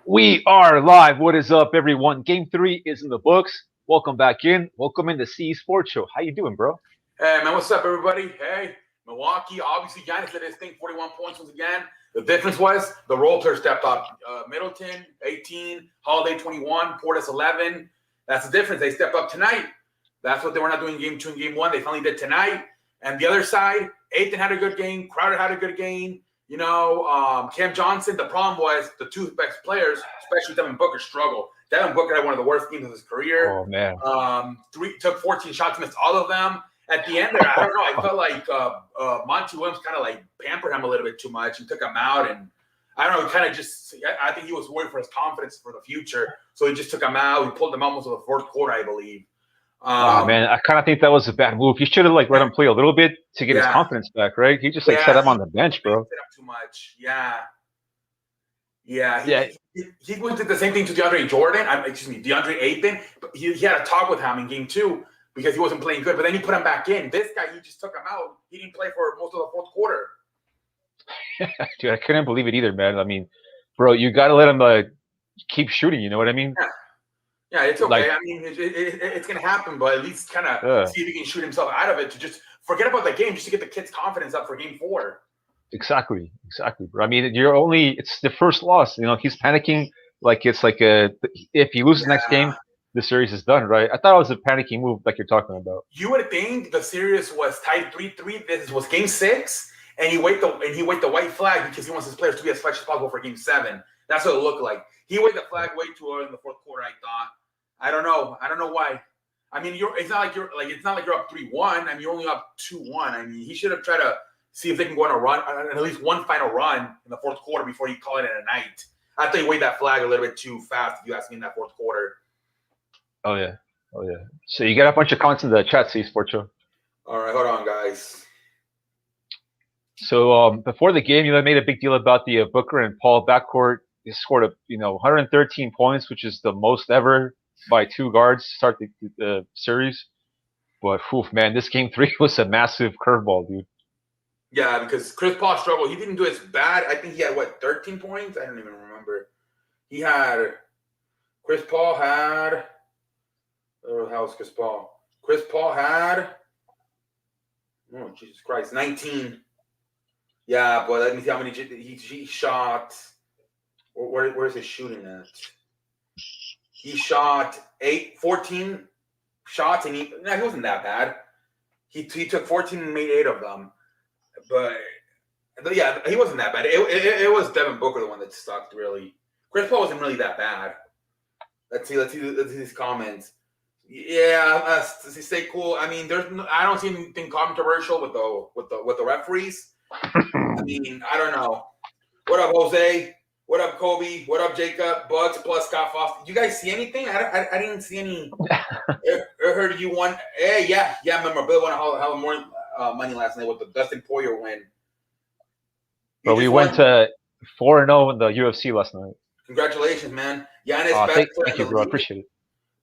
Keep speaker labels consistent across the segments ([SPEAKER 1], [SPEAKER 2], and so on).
[SPEAKER 1] We are live. What is up, everyone? Game three is in the books. Welcome back in. Welcome in the C Sports Show. How you doing, bro?
[SPEAKER 2] Hey man, what's up, everybody? Hey, Milwaukee. Obviously, Giannis did his thing, 41 points once again. The difference was the role player stepped up. Middleton, 18, Holiday, 21, Portis, 11. That's the difference. They stepped up tonight. That's what they were not doing in game two and game one. They finally did tonight. And the other side, Aiton had a good game. Crowder had a good game. Cam Johnson. The problem was the two best players, especially Devin Booker, struggled. Devin Booker had one of the worst games of his career.
[SPEAKER 1] Oh man.
[SPEAKER 2] Took 14 shots, missed all of them. At the end there, I don't know. I felt like Monty Williams kind of like pampered him a little bit too much and took him out. And I don't know, kind of just, I think he was worried for his confidence for the future. So he just took him out. He pulled him almost to the fourth quarter, I believe.
[SPEAKER 1] Man, I kind of think that was a bad move. He should have let him play a little bit to get his confidence back, right? He just set him on the bench, bro.
[SPEAKER 2] Set him too much. He did the same thing to DeAndre Jordan. DeAndre Ayton. But he had a talk with him in game two because he wasn't playing good. But then he put him back in. This guy, he just took him out. He didn't play for most of the fourth quarter.
[SPEAKER 1] Dude, I couldn't believe it either, man. I mean, bro, you got to let him keep shooting. You know what I mean?
[SPEAKER 2] Yeah, it's okay. It's going to happen, but at least kind of see if he can shoot himself out of it to just forget about the game, just to get the kid's confidence up for game four.
[SPEAKER 1] Exactly, bro. I mean, it's the first loss. He's panicking if he loses next game, the series is done, right? I thought it was a panicky move like you're talking about.
[SPEAKER 2] You would think the series was tied 3-3. This was game six, and he waved the white flag because he wants his players to be as fresh as possible for game seven. That's what it looked like. He waved the flag way too early in the fourth quarter, I thought. I don't know why. I mean, it's not like you're up 3-1. I mean, you're only up 2-1. I mean, he should have tried to see if they can go on a run, at least one final run in the fourth quarter before he called it a night. I thought he waved that flag a little bit too fast, if you ask me, in that fourth quarter.
[SPEAKER 1] Oh yeah. So you got a bunch of comments in the chat, C Sports Show.
[SPEAKER 2] All right, hold on, guys.
[SPEAKER 1] So before the game, made a big deal about the Booker and Paul backcourt. He scored 113 points, which is the most ever by two guards to start the series. But man, this game three was a massive curveball, dude.
[SPEAKER 2] Yeah, because Chris Paul struggled. He didn't do as bad. I think he had 13 points? I don't even remember. Chris Paul had. Oh, how was Chris Paul? Chris Paul had. Oh, Jesus Christ, 19. Yeah, but let me see how many he shot. Where's his shooting at? He shot 14 shots, and he wasn't that bad. He took 14 and made 8 of them. But yeah, he wasn't that bad. It was Devin Booker, the one that sucked, really. Chris Paul wasn't really that bad. Let's see these comments. Yeah, stay cool. I mean, I don't see anything controversial with the referees. I mean, I don't know. What up, Jose? What up, Kobe? What up, Jacob? Bucks plus Scott Foster. You guys see anything? I didn't see any. I heard you won. Hey, yeah. Memorabilia won a hell of more money last night with the Dustin Poirier win.
[SPEAKER 1] But we went to 4-0 in the UFC last night.
[SPEAKER 2] Congratulations, man. Giannis
[SPEAKER 1] thank you, bro. I appreciate it.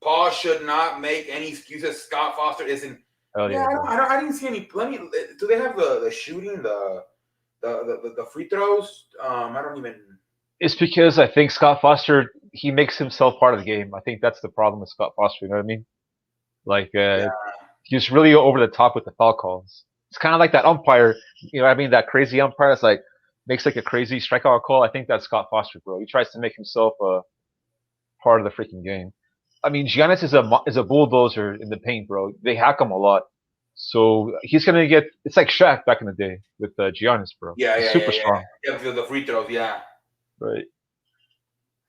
[SPEAKER 2] Paul should not make any excuses. Scott Foster isn't.
[SPEAKER 1] Oh, yeah.
[SPEAKER 2] I didn't see any. Do they have the shooting, the free throws? I don't even.
[SPEAKER 1] It's because I think Scott Foster, he makes himself part of the game. I think that's the problem with Scott Foster. You know what I mean? He's really over the top with the foul calls. It's kind of like that umpire. You know what I mean? That crazy umpire that's makes a crazy strikeout call. I think that's Scott Foster, bro. He tries to make himself part of the freaking game. I mean, Giannis is a bulldozer in the paint, bro. They hack him a lot. So he's gonna get. It's like Shaq back in the day with Giannis, bro.
[SPEAKER 2] Yeah,
[SPEAKER 1] super strong.
[SPEAKER 2] Yeah, because the free throws, yeah.
[SPEAKER 1] Right.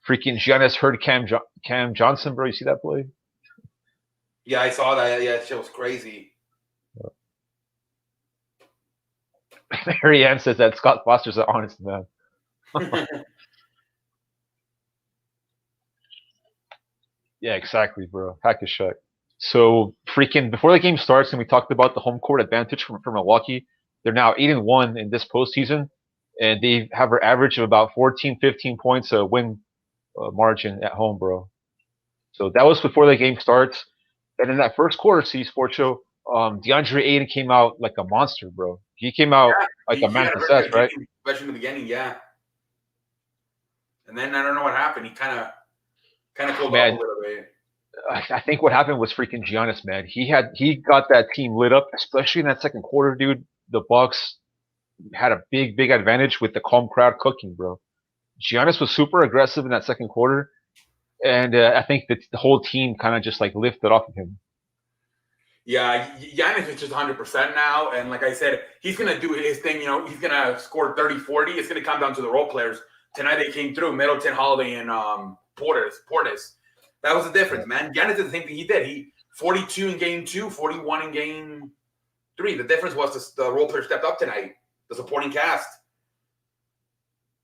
[SPEAKER 1] Freaking Giannis hurt Cam Johnson, bro. You see that play?
[SPEAKER 2] Yeah, I saw that. Yeah, that shit was crazy.
[SPEAKER 1] Mary Ann says that Scott Foster's an honest man. Yeah, exactly, bro. Hack is Shaq. So freaking before the game starts, and we talked about the home court advantage for Milwaukee. They're now 8-1 in this postseason, and they have an average of about 14, 15 points a win margin at home, bro. So that was before the game starts. And in that first quarter, C Sports Show, DeAndre Ayton came out like a monster, bro. He came out like a man possessed, right?
[SPEAKER 2] Especially in the beginning, yeah. And then I don't know what happened. He kind of cooled off a
[SPEAKER 1] Man,
[SPEAKER 2] little bit.
[SPEAKER 1] I think what happened was freaking Giannis, man. He got that team lit up, especially in that second quarter, dude. The Bucks had a big advantage with the calm crowd cooking, bro. Giannis was super aggressive in that second quarter, and I think that the whole team kind of just like lifted off of him.
[SPEAKER 2] Yeah, Giannis is just 100% now. And like I said, he's going to do his thing. You know, he's going to score 30, 40. It's going to come down to the role players. Tonight they came through, Middleton, Holiday, and Portis. That was the difference, man. Giannis did the same thing he did. He 42 in game 2, 41 in game 3. The difference was the role player stepped up tonight, the supporting cast.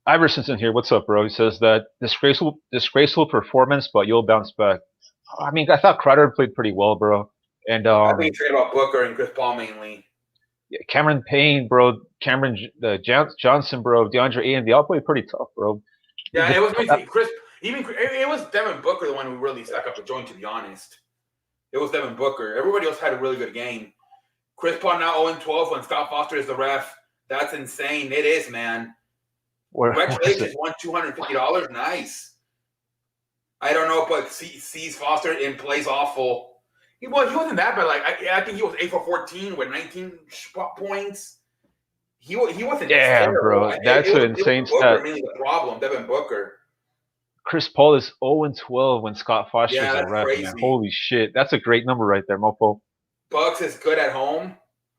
[SPEAKER 1] Iverson's in here. What's up, bro? He says that disgraceful performance, but you'll bounce back. I mean, I thought Crowder played pretty well, bro. And
[SPEAKER 2] I think it's about Booker and Chris Paul mainly.
[SPEAKER 1] Cameron Payne, bro. Cameron Johnson, bro. DeAndre Ayton, they all played pretty tough, bro.
[SPEAKER 2] Yeah, it was Chris. It was Devin Booker the one who really stuck up the joint. To be honest, it was Devin Booker. Everybody else had a really good game. Chris Paul now 0-12 when Scott Foster is the ref. That's insane. It is, man. Congratulations, won $250. Nice. I don't know, but sees Foster and plays awful. He wasn't that bad. Like I think he was 8 for 14 with 19 points. He wasn't.
[SPEAKER 1] Yeah,
[SPEAKER 2] terrible.
[SPEAKER 1] bro, that's an insane stat.
[SPEAKER 2] Mainly the problem, Devin Booker.
[SPEAKER 1] Chris Paul is 0-12 when Scott Foster's
[SPEAKER 2] a
[SPEAKER 1] ref.
[SPEAKER 2] crazy.
[SPEAKER 1] Man. Holy shit, that's a great number right there, mofo.
[SPEAKER 2] Bucks is good at home.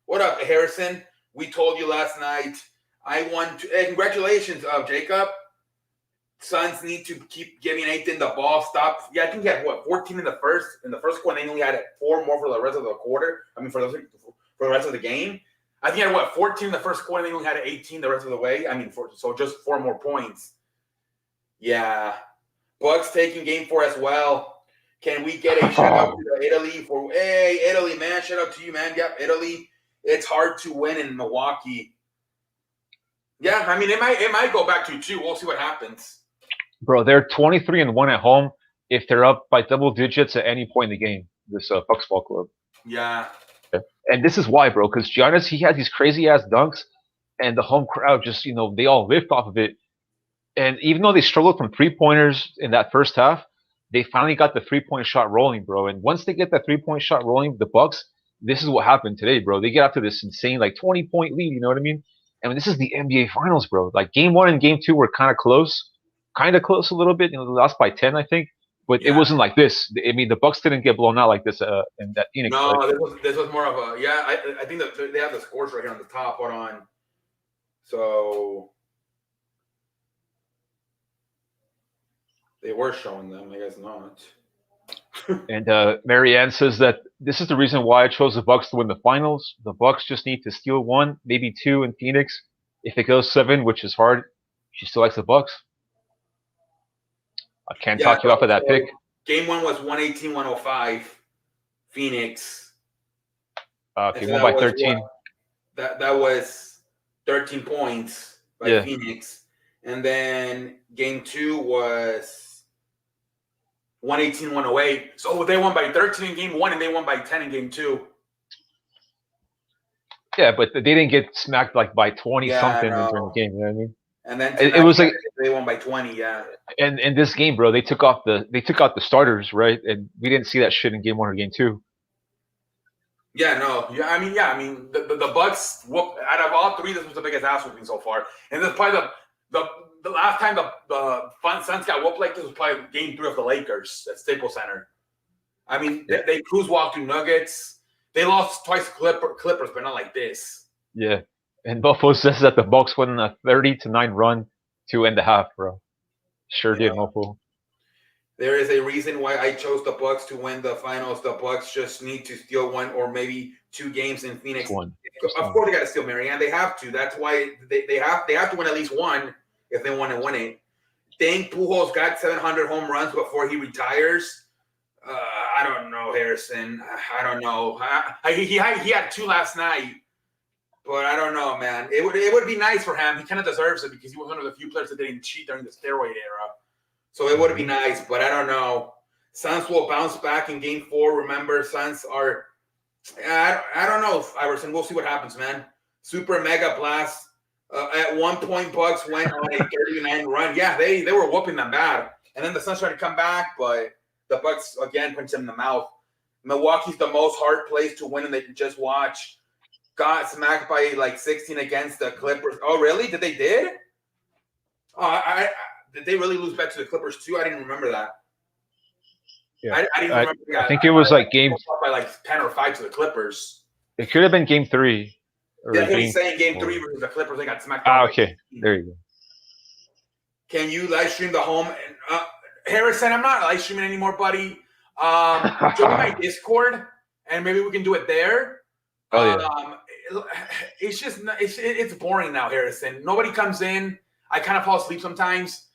[SPEAKER 2] What up, Harrison? We told you last night. I won. Congratulations, Jacob. Suns need to keep giving Ayton the ball. Stop. Yeah, I think he had 14 in the first quarter. And they only had 4 more for the rest of the quarter. I mean, for the rest of the game. I think he had 14 in the first quarter. And they only had 18 the rest of the way. I mean, so just 4 more points. Yeah, Bucks taking game 4 as well. Can we get a shout out to Italy for? Hey, Italy, man! Shout out to you, man. Yep, Italy. It's hard to win in Milwaukee. Yeah, I mean, it might go back to 2. We'll see what happens.
[SPEAKER 1] Bro, they're 23-1 at home if they're up by double digits at any point in the game. This Bucks ball club.
[SPEAKER 2] Yeah.
[SPEAKER 1] And this is why, bro, because Giannis, he has these crazy ass dunks, and the home crowd just, they all lift off of it. And even though they struggled from 3-pointers in that first half, they finally got the 3-point shot rolling, bro. And once they get that 3-point shot rolling, the Bucks, this is what happened today, bro. They get out to this insane 20-point lead. You know what I mean? I mean, this is the NBA Finals, bro. Like game 1 and game 2 were kind of close a little bit. They lost by 10, I think, but it wasn't like this. I mean, the Bucks didn't get blown out like this in that Phoenix.
[SPEAKER 2] No, right? this was more of a I think that they have the scores right here on the top. Hold on. So they were showing them. I guess not.
[SPEAKER 1] And Marianne says that this is the reason why I chose the Bucks to win the finals. The Bucks just need to steal 1, maybe 2 in Phoenix. If it goes 7, which is hard, she still likes the Bucks. I can't talk you off of that pick.
[SPEAKER 2] Game 1 was 118-105, Phoenix.
[SPEAKER 1] Okay, won by 13.
[SPEAKER 2] That was 13 points by Phoenix. And then game 2 was 118-108. So they won by 13 in game 1 and they won by 10 in game 2.
[SPEAKER 1] Yeah, but they didn't get smacked by 20 something during the game. You know what I mean?
[SPEAKER 2] And then
[SPEAKER 1] it was
[SPEAKER 2] they won by 20. Yeah.
[SPEAKER 1] And in this game, bro, they took out the starters, right? And we didn't see that shit in game 1 or game 2.
[SPEAKER 2] Yeah, no. Yeah, I mean, the Bucks whoop out of all 3. This was the biggest ass whooping so far, and this is probably the last time the Suns got whooped like this was probably game 3 of the Lakers at Staples Center. I mean, they cruise walked through Nuggets. They lost twice to Clippers, but not like this.
[SPEAKER 1] Yeah, and Buffalo says that the Bucks won a 30-9 run to end the half, bro. Sure did, Buffalo.
[SPEAKER 2] There is a reason why I chose the Bucks to win the finals. The Bucks just need to steal 1 or maybe 2 games in Phoenix. Of course, they got to steal, Marianne. They have to. That's why they have to win at least 1 if they want to win it. Think Pujols got 700 home runs before he retires. I don't know, Harrison. I don't know. He had 2 last night, but I don't know, man. It would be nice for him. He kind of deserves it because he was one of the few players that didn't cheat during the steroid era. So it would be nice, but I don't know. Suns will bounce back in game 4. Remember, Suns are I don't know, Iverson. We'll see what happens, man. Super Mega Blast At one point, Bucks went on a 39 run. Yeah, they were whooping them bad. And then the Suns tried to come back, but the Bucks, again, punched them in the mouth. Milwaukee's the most hard place to win, and they just watch. Got smacked by like 16 against the Clippers. Oh, really? Did they did? Oh, did they really lose back to the Clippers too? I didn't remember that.
[SPEAKER 1] Yeah,
[SPEAKER 2] I didn't remember.
[SPEAKER 1] I think it was like game
[SPEAKER 2] by like 10 or 5 to the Clippers.
[SPEAKER 1] It could have been game 3.
[SPEAKER 2] That's what he's saying. Game 3 versus the Clippers, they got smacked.
[SPEAKER 1] Okay. There you go.
[SPEAKER 2] Can you live stream the home? Harrison, I'm not live streaming anymore, buddy. Join my Discord, and maybe we can do it there.
[SPEAKER 1] Oh yeah.
[SPEAKER 2] It's just it's boring now, Harrison. Nobody comes in. I kind of fall asleep sometimes.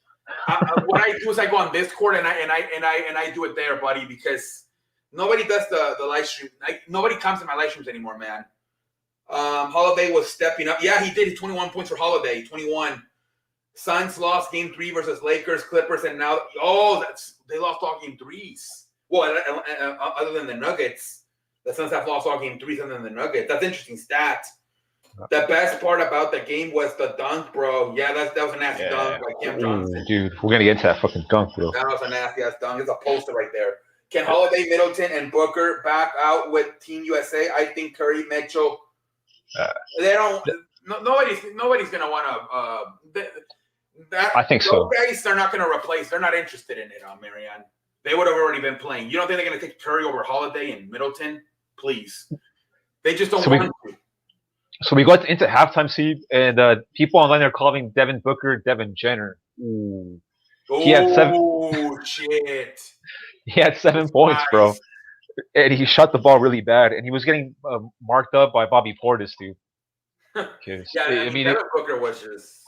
[SPEAKER 2] What I do is I go on Discord and I do it there, buddy, because nobody does the live stream. Nobody comes to my live streams anymore, man. Holiday was stepping up. Yeah, he did 21 points for Holiday. 21. Suns lost game 3 versus Lakers, Clippers, and now they lost all game 3s. Well, other than the Nuggets, the Suns have lost all game 3s other than the Nuggets. That's an interesting stat. The best part about the game was the dunk, bro. Yeah, that was a nasty dunk by Cam Johnson.
[SPEAKER 1] Dude, we're gonna get to that fucking dunk, bro.
[SPEAKER 2] That was a nasty ass dunk. It's a poster right there. Can Holiday, Middleton, and Booker back out with Team USA? I think Curry, Mitchell. They don't. Nobody's gonna want to.
[SPEAKER 1] I think so.
[SPEAKER 2] Those guys, they're not going to replace. They're not interested in it, Marianne. They would have already been playing. You don't think they're going to take Curry over Holiday and Middleton? Please. They just don't want to.
[SPEAKER 1] So we got into halftime, Steve, and people online are calling Devin Booker Devin Jenner. Ooh. He had 7.
[SPEAKER 2] Shit.
[SPEAKER 1] He had 7 points, bro. And he shot the ball really bad, and he was getting marked up by Bobby Portis, dude.
[SPEAKER 2] I mean Devin Booker was just.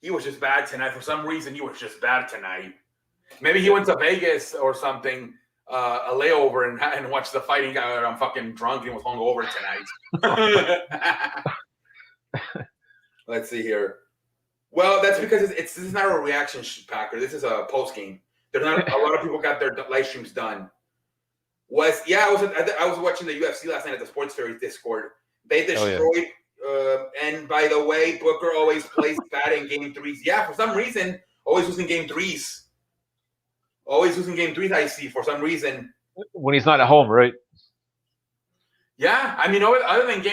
[SPEAKER 2] He was just bad tonight. For some reason, he was just bad tonight. Maybe he went to Vegas or something, a layover, and watched the fighting guy. I'm fucking drunk and was hungover tonight. Let's see here. Well, that's because this is not a reaction, Packer. This is a post game. There's not a lot of people got their live streams done. I was watching the UFC last night at the Sports Fairy Discord. They destroyed. And by the way, Booker always plays bad in game 3s. Yeah, for some reason, always losing game 3s. Always losing game 3s, I see, for some reason.
[SPEAKER 1] When he's not at home, right?
[SPEAKER 2] Yeah, I mean, other than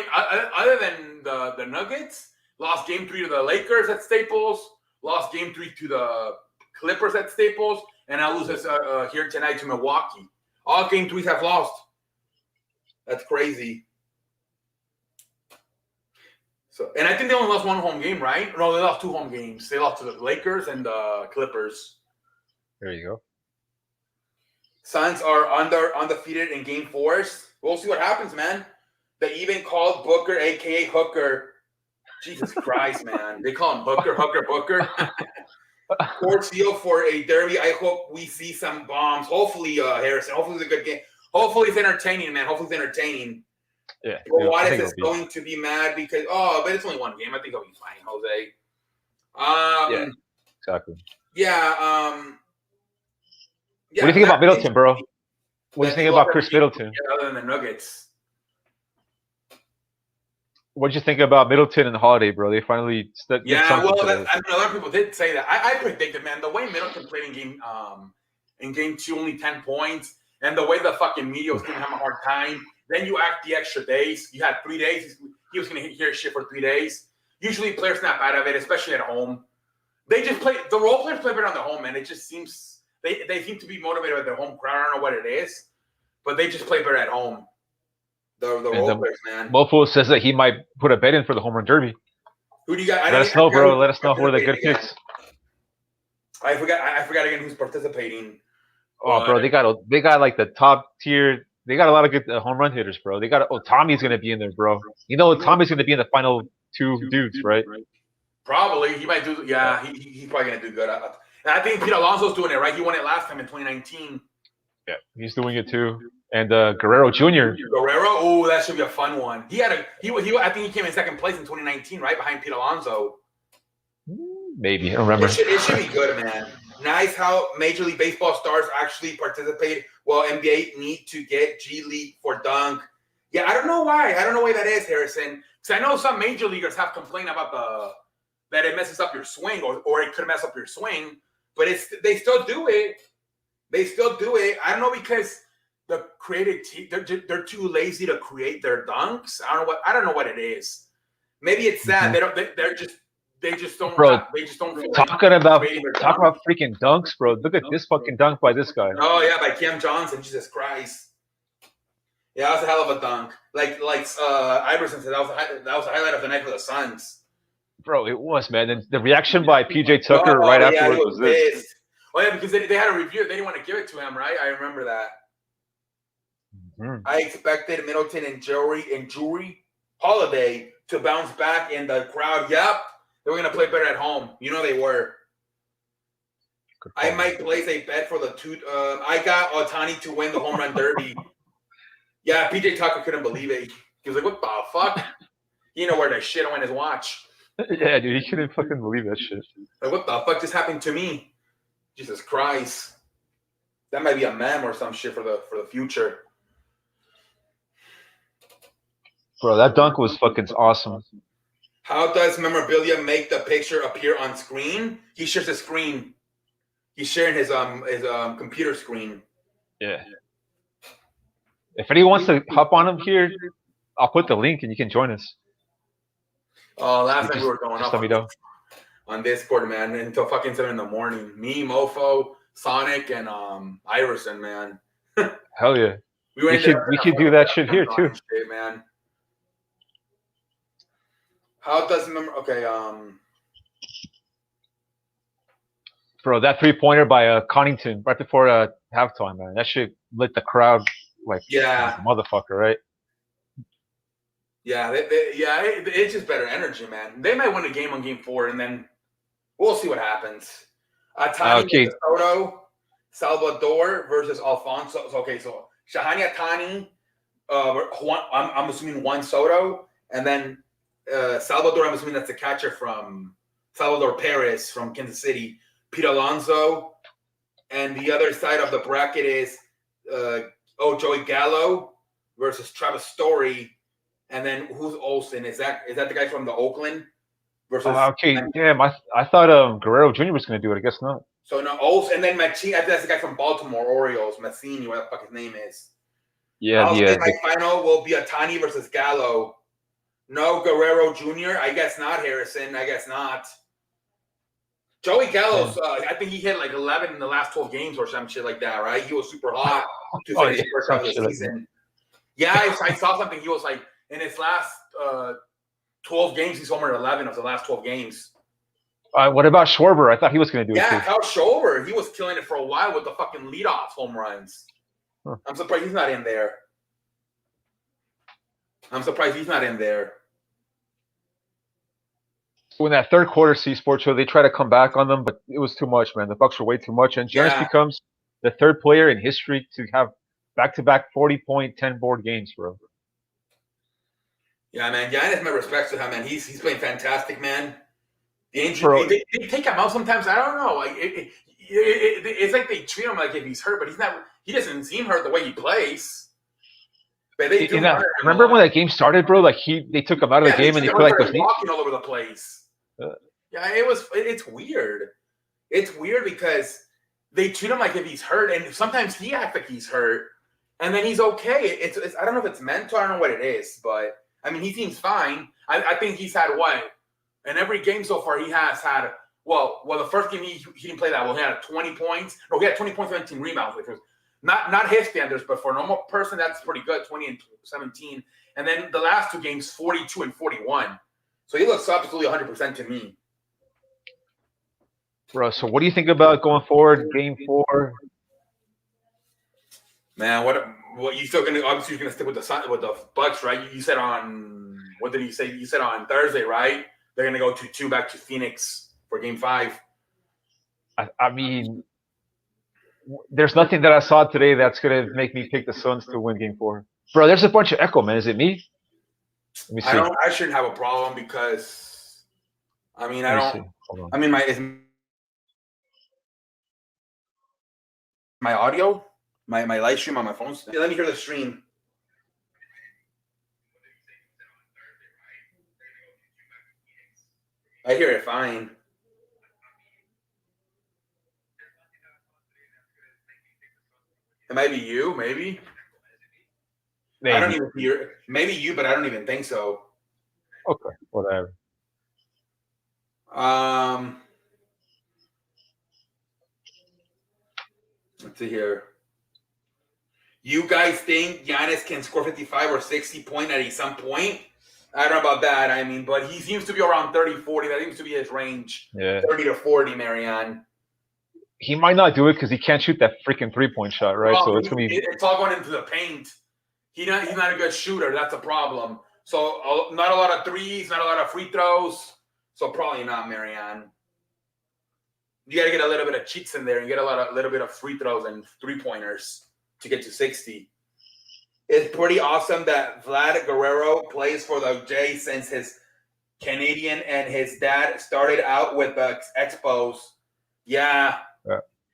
[SPEAKER 2] the Nuggets, lost game 3 to the Lakers at Staples, lost game 3 to the Clippers at Staples, and now loses here tonight to Milwaukee. All game 3s have lost. That's crazy. So, and I think they only lost 1 home game, right? No, they lost 2 home games. They lost to the Lakers and the Clippers.
[SPEAKER 1] There you go.
[SPEAKER 2] Suns are undefeated in game 4s. We'll see what happens, man. They even called Booker, a.k.a. Hooker. Jesus Christ, man. They call him Hooker. Court seal for a derby. I hope we see some bombs. Hopefully, Harrison. Hopefully it's a good game. Hopefully it's entertaining, man. Hopefully it's entertaining.
[SPEAKER 1] Yeah.
[SPEAKER 2] But Wattis is going to be mad because but it's only 1 game. I think he'll be fine, Jose.
[SPEAKER 1] Yeah, exactly.
[SPEAKER 2] Yeah.
[SPEAKER 1] What do you think about Middleton, bro? What do you think about Chris Middleton?
[SPEAKER 2] Other than the Nuggets.
[SPEAKER 1] What did you think about Middleton and Holiday, bro? They finally
[SPEAKER 2] a lot of people did say that. I predicted, man, the way Middleton played in game 2, only 10 points, and the way the fucking media was giving him a hard time. Then you act the extra days. You had 3 days. He was going to hear shit for 3 days. Usually players snap out of it, especially at home. They just play – the role players play better on their home, man. It just seems – they seem to be motivated by their home crowd. I don't know what it is, but they just play better at home. The role players, man.
[SPEAKER 1] Mofo says that he might put a bet in for the home run derby.
[SPEAKER 2] Who do you got?
[SPEAKER 1] Let us know, bro. Let us know who are the good picks.
[SPEAKER 2] I forgot again who's participating.
[SPEAKER 1] Oh, bro, they got like the top tier. They got a lot of good home run hitters, bro. They got Tommy's gonna be in there, bro. You know, Tommy's gonna be in the final 2 dudes, right?
[SPEAKER 2] Probably he might do. Yeah, he's probably gonna do good. And I think Pete Alonso's doing it, right? He won it last time in 2019.
[SPEAKER 1] Yeah, he's doing it too. And Guerrero Jr.
[SPEAKER 2] Oh, that should be a fun one. He I think he came in 2nd place in 2019, right behind Pete Alonso.
[SPEAKER 1] Maybe I don't remember.
[SPEAKER 2] It should be good, man. Nice how Major League Baseball stars actually participate. Well, NBA need to get G League for dunk. Yeah, I don't know why. I don't know why that is, Harrison. Because I know some major leaguers have complained about that it messes up your swing, or it could mess up your swing. But they still do it. They still do it. I don't know, because the creative team, they're too lazy to create their dunks. I don't know what it is. Maybe it's that they just don't.
[SPEAKER 1] Bro,
[SPEAKER 2] they just don't feel
[SPEAKER 1] talking
[SPEAKER 2] like
[SPEAKER 1] about
[SPEAKER 2] creating their
[SPEAKER 1] talking
[SPEAKER 2] dunk.
[SPEAKER 1] about freaking dunks, bro. Look at this fucking dunk by this guy.
[SPEAKER 2] Oh yeah, by Cam Johnson. Jesus Christ. Yeah, that was a hell of a dunk. Like Iverson said, that was the highlight of the night for the Suns.
[SPEAKER 1] Bro, it was, man. And the reaction by PJ Tucker right afterwards was this.
[SPEAKER 2] Pissed. Oh yeah, because they had a review. They didn't want to give it to him, right? I remember that.
[SPEAKER 1] Mm-hmm.
[SPEAKER 2] I expected Middleton and Jury Holiday to bounce back, and the crowd, yep, they were going to play better at home. You know they were. I might place a bet for the two. I got Ohtani to win the home run derby. Yeah, PJ Tucker couldn't believe it. He was like, "What the fuck?" He didn't know where that shit on his watch.
[SPEAKER 1] Yeah, dude, he couldn't fucking believe that shit.
[SPEAKER 2] Like, what the fuck just happened to me? Jesus Christ. That might be a meme or some shit for the future.
[SPEAKER 1] Bro, that dunk was fucking awesome.
[SPEAKER 2] How does Memorabilia make the picture appear on screen? He shares his screen. He's sharing his computer screen.
[SPEAKER 1] Yeah. If anyone wants to hop on him here, I'll put the link and you can join us.
[SPEAKER 2] Last night we were going up
[SPEAKER 1] let me know.
[SPEAKER 2] On Discord, man, until fucking 7 a.m. Me, Mofo, Sonic, and Iverson, man.
[SPEAKER 1] Hell yeah.
[SPEAKER 2] We
[SPEAKER 1] could do that shit here too.
[SPEAKER 2] Shit, man. How does
[SPEAKER 1] Bro, that 3-pointer by Connington right before halftime, man. That shit lit the crowd like a motherfucker, right?
[SPEAKER 2] Yeah, it's just better energy, man. They might win a game on game 4, and then we'll see what happens. Tani Soto, Salvador versus Alfonso. Okay, so Shahani Atani, I'm assuming Juan Soto, and then Salvador, I'm assuming that's the catcher from Salvador Perez from Kansas City, Pete Alonso, and the other side of the bracket is Joey Gallo versus Travis Story, and then who's Olsen? Is that the guy from the Oakland? Versus
[SPEAKER 1] damn, I thought Guerrero Jr. was gonna do it. I guess not.
[SPEAKER 2] So no, Olsen, and then Mancini. That's the guy from Baltimore Orioles, Mancini, whatever the fuck his name is.
[SPEAKER 1] Yeah,
[SPEAKER 2] my final will be Atani versus Gallo. No Guerrero Jr. I guess not. Harrison. I guess not. Joey Gallo's. I think he hit like 11 in the last 12 games or some shit like that, right? He was super hot to finish the first half of the season. Yeah, I saw something. He was like in his last 12 games, he's homered 11 of the last 12 games.
[SPEAKER 1] What about Schwarber? I thought he was going to do it too.
[SPEAKER 2] Yeah, Kyle Schwarber. He was killing it for a while with the fucking leadoff home runs. Huh. I'm surprised he's not in there.
[SPEAKER 1] When that third quarter C Sports Show, they try to come back on them, but it was too much, man. The Bucks were way too much, and Giannis becomes the third player in history to have back-to-back 40-point, 10-board games, bro.
[SPEAKER 2] Yeah, man. Giannis, my respects to him, man. He's playing fantastic, man. The injury, they take him out sometimes. I don't know. Like it's like they treat him like if he's hurt, but he's not. He doesn't seem hurt the way he plays. But they do.
[SPEAKER 1] Remember when that game started, bro? Like they took him out of the game and they put like those
[SPEAKER 2] walking all over the place. Yeah, it's weird. It's weird because they treat him like if he's hurt, and sometimes he acts like he's hurt, and then he's okay. It's I don't know if it's mental. I don't know what it is, but I mean, he seems fine. I think he's had what? In every game so far, he has had, well, the first game he didn't play that well. He had 20 points. No, he had 20 points, 17 rebounds, which was not his standards, but for a normal person, that's pretty good, 20 and 17. And then the last 2 games, 42 and 41. So he looks absolutely 100% to me.
[SPEAKER 1] Bro, so what do you think about going forward, game 4?
[SPEAKER 2] Man, what you still gonna? Obviously, you're gonna stick with the Bucks, right? You said on, what did you say? You said on Thursday, right? They're going to go 2-2 back to Phoenix for game 5.
[SPEAKER 1] I mean, there's nothing that I saw today that's going to make me pick the Suns to win game 4. Bro, there's a bunch of echo, man. Is it me? Let me see.
[SPEAKER 2] I shouldn't have a problem because, I mean, my audio, my live stream on my phone. Let me hear the stream. I hear it fine. It might be you, maybe. I don't even hear. Maybe you, but I don't even think so.
[SPEAKER 1] Okay, whatever.
[SPEAKER 2] Let's see here. You guys think Giannis can score 55 or 60 point at some point? I don't know about that. I mean, but he seems to be around 30, 40. That seems to be his range.
[SPEAKER 1] Yeah.
[SPEAKER 2] 30 to 40, Marianne.
[SPEAKER 1] He might not do it because he can't shoot that freaking 3-point shot, right?
[SPEAKER 2] Well,
[SPEAKER 1] so it's gonna be.
[SPEAKER 2] It's all going into the paint. He's not a good shooter. That's a problem. So not a lot of threes, not a lot of free throws. So probably not, Marianne. You got to get a little bit of cheats in there and get a little bit of free throws and 3-pointers to get to 60. It's pretty awesome that Vlad Guerrero plays for the Jays since his Canadian and his dad started out with the Expos. Yeah.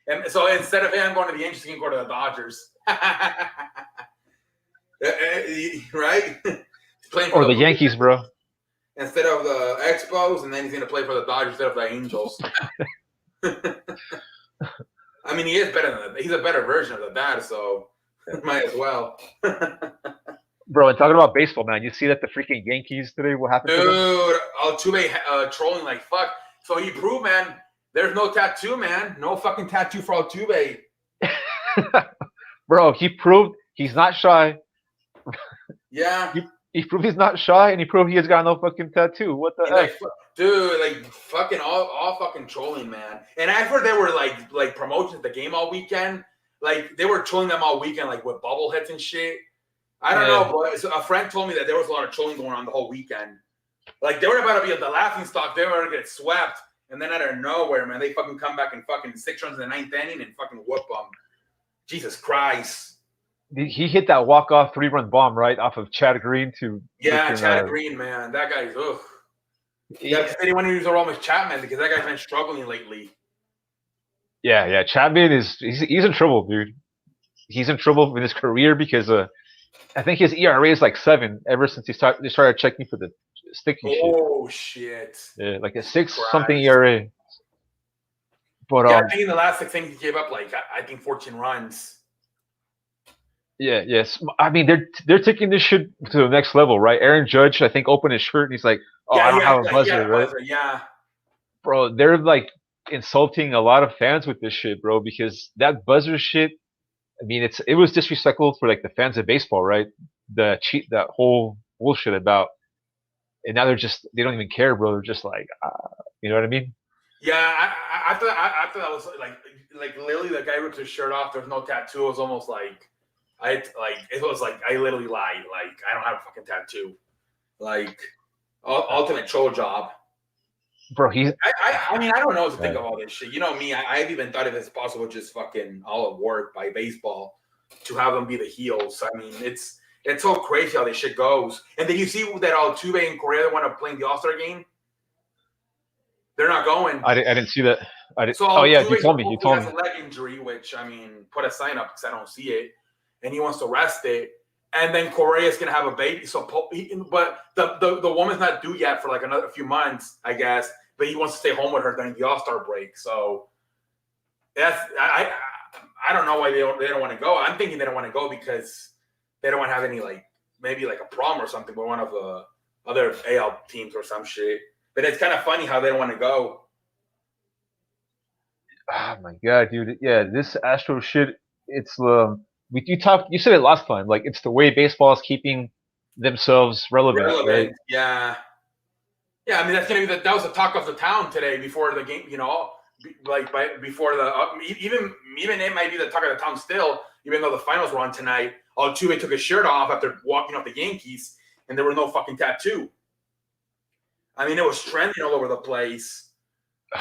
[SPEAKER 2] And so instead of him going to the Yankees, he can go to the Dodgers. Right?
[SPEAKER 1] Playing for the Yankees, bro.
[SPEAKER 2] Instead of the Expos, and then he's going to play for the Dodgers instead of the Angels. I mean, he is better than that. He's a better version of the dad, so might as well.
[SPEAKER 1] Bro, and talking about baseball, man, you see that the freaking Yankees today? What happened?
[SPEAKER 2] Dude, Altuve trolling like fuck. So he proved, man, there's no tattoo, man. No fucking tattoo for Altuve.
[SPEAKER 1] Bro, he proved he's not shy.
[SPEAKER 2] Yeah.
[SPEAKER 1] He proved he's not shy, and he proved he has got no fucking tattoo. What the
[SPEAKER 2] heck? Dude, like fucking all fucking trolling, man. And I heard they were like promoting at the game all weekend. Like they were trolling them all weekend, like with bobbleheads and shit. I don't know, but a friend told me that there was a lot of trolling going on the whole weekend. Like they were about to be at the laughing stock. They were going to get swept, and then out of nowhere, man, they fucking come back and fucking 6 runs in the 9th inning and fucking whoop them. Jesus Christ.
[SPEAKER 1] He hit that walk-off 3-run bomb right off of Chad Green to.
[SPEAKER 2] Yeah, Chad Green, man, that guy's ugh. Yeah, anyone who uses Aromas Chapman because that guy's been struggling lately.
[SPEAKER 1] Yeah, Chapman he's in trouble, dude. He's in trouble in his career because I think his ERA is like 7 ever since they started checking for the sticky shit.
[SPEAKER 2] Oh shit!
[SPEAKER 1] Yeah, like a 6-something ERA. But
[SPEAKER 2] I think in the last 6 innings he gave up like I think 14 runs.
[SPEAKER 1] Yeah, yes. I mean, they're taking this shit to the next level, right? Aaron Judge, I think, opened his shirt and he's like, "Oh, I don't have a buzzer, right?"
[SPEAKER 2] Yeah.
[SPEAKER 1] Bro, they're like insulting a lot of fans with this shit, bro, because that buzzer shit. I mean, it was disrespectful for like the fans of baseball, right? That whole bullshit about, and now they don't even care, bro. They're just like, you know what I mean?
[SPEAKER 2] Yeah, I thought that was like literally the guy ripped his shirt off. There's no tattoo. It was almost like. I literally lied. Like I don't have a fucking tattoo. Like ultimate troll job.
[SPEAKER 1] Bro,
[SPEAKER 2] I mean, I don't know what to think of all this shit. You know me. I've even thought if it's possible, just fucking all of work by baseball to have them be the heels. I mean, it's so crazy how this shit goes. And then you see that Altuve and Correa want to play in the All-Star game. They're not going.
[SPEAKER 1] I didn't see that.
[SPEAKER 2] So
[SPEAKER 1] yeah, you told me.
[SPEAKER 2] He has a leg injury, which I mean, put a sign up because I don't see it. And he wants to rest it, and then Correa's gonna have a baby. So, but the woman's not due yet for like another few months, I guess. But he wants to stay home with her during the All-Star break. So that's I don't know why they don't want to go. I'm thinking they don't want to go because they don't want to have any maybe a problem or something with one of the other AL teams or some shit. But it's kind of funny how they don't want to go.
[SPEAKER 1] Oh my god, dude! Yeah, this Astro shit. It's you said it last time. Like it's the way baseball is keeping themselves relevant, right?
[SPEAKER 2] Yeah. I mean that's gonna be that was the talk of the town today before the game. You know, before the even it might be the talk of the town still, even though the finals were on tonight. Altuve took his shirt off after walking off the Yankees, and there was no fucking tattoo. I mean, it was trending all over the place.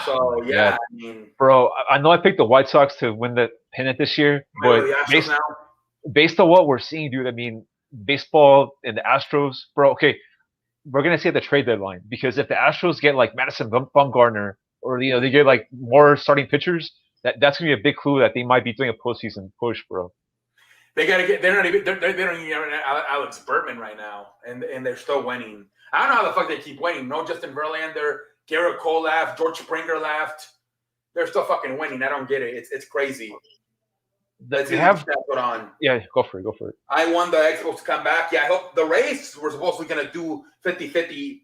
[SPEAKER 2] So yeah, I mean,
[SPEAKER 1] bro, I know I picked the White Sox to win the pennant this year, but based on what we're seeing, dude, I mean, baseball and the Astros, bro. Okay, we're gonna say at the trade deadline because if the Astros get like Madison Bumgarner or they get like more starting pitchers, that's gonna be a big clue that they might be doing a postseason push, bro.
[SPEAKER 2] They gotta get. They don't even Alex Bertman right now, and they're still winning. I don't know how the fuck they keep winning. No Justin Verlander, Garrett Cole left. George Springer left. They're still fucking winning. I don't get it. It's crazy. Let's see what put on.
[SPEAKER 1] Yeah, go for it.
[SPEAKER 2] I want the Expos to come back. Yeah, I hope the Rays were supposed to be going to do 50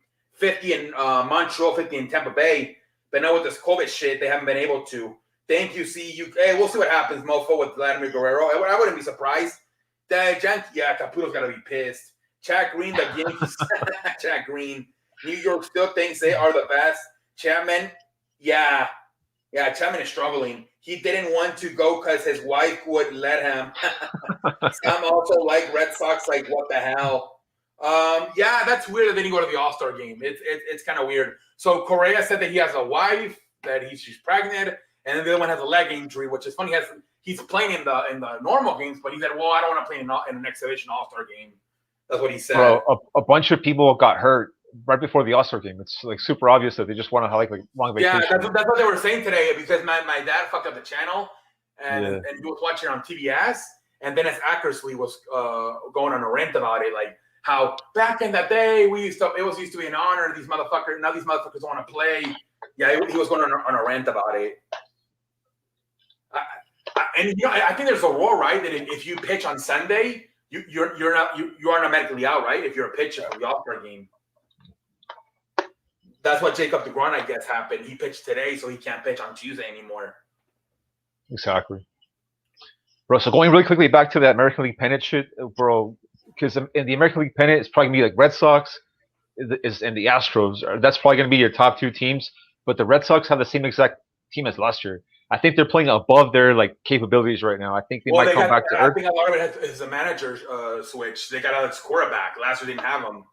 [SPEAKER 2] in Montreal, 50 in Tampa Bay. But now with this COVID shit, they haven't been able to. Thank you, CU. Hey, we'll see what happens, mofo, with Vladimir Guerrero. I wouldn't be surprised. Caputo's got to be pissed. Chad Green, the Yankees. Chad Green. New York still thinks they are the best. Chapman, yeah, Chapman is struggling. He didn't want to go because his wife would let him. Some also like Red Sox. Like, what the hell? Yeah, that's weird that they didn't go to the All-Star game. It's kind of weird. So Correa said that he has a wife, that she's pregnant, and then the other one has a leg injury, which is funny. He's playing in the normal games, but he said, "Well, I don't want to play in an exhibition All-Star game." That's what he said.
[SPEAKER 1] Bro, a bunch of people got hurt right before the All-Star game. It's like super obvious that they just want to have like long vacation.
[SPEAKER 2] Yeah, that's what they were saying today, because my dad fucked up the channel and he was watching it on TBS, and then as accuracy was going on a rant about it, like how back in the day it used to be an honor. These motherfuckers don't want to play. Yeah, he was going on a rant about it. And I think there's a rule, right, that if you pitch on Sunday, you are automatically out, right? If you're a pitcher for the All-Star game. That's what Jacob DeGrom, I guess, happened. He pitched today, so he can't pitch on Tuesday anymore.
[SPEAKER 1] Exactly. Bro, so going really quickly back to that American League pennant shit, bro, because in the American League pennant, it's probably going to be like Red Sox and the Astros. That's probably going to be your top two teams, but the Red Sox have the same exact team as last year. I think they're playing above their like capabilities right now. I think they might come back to earth.
[SPEAKER 2] I think a lot of it is a manager switch. They got Alex quarterback. Last year they didn't have him.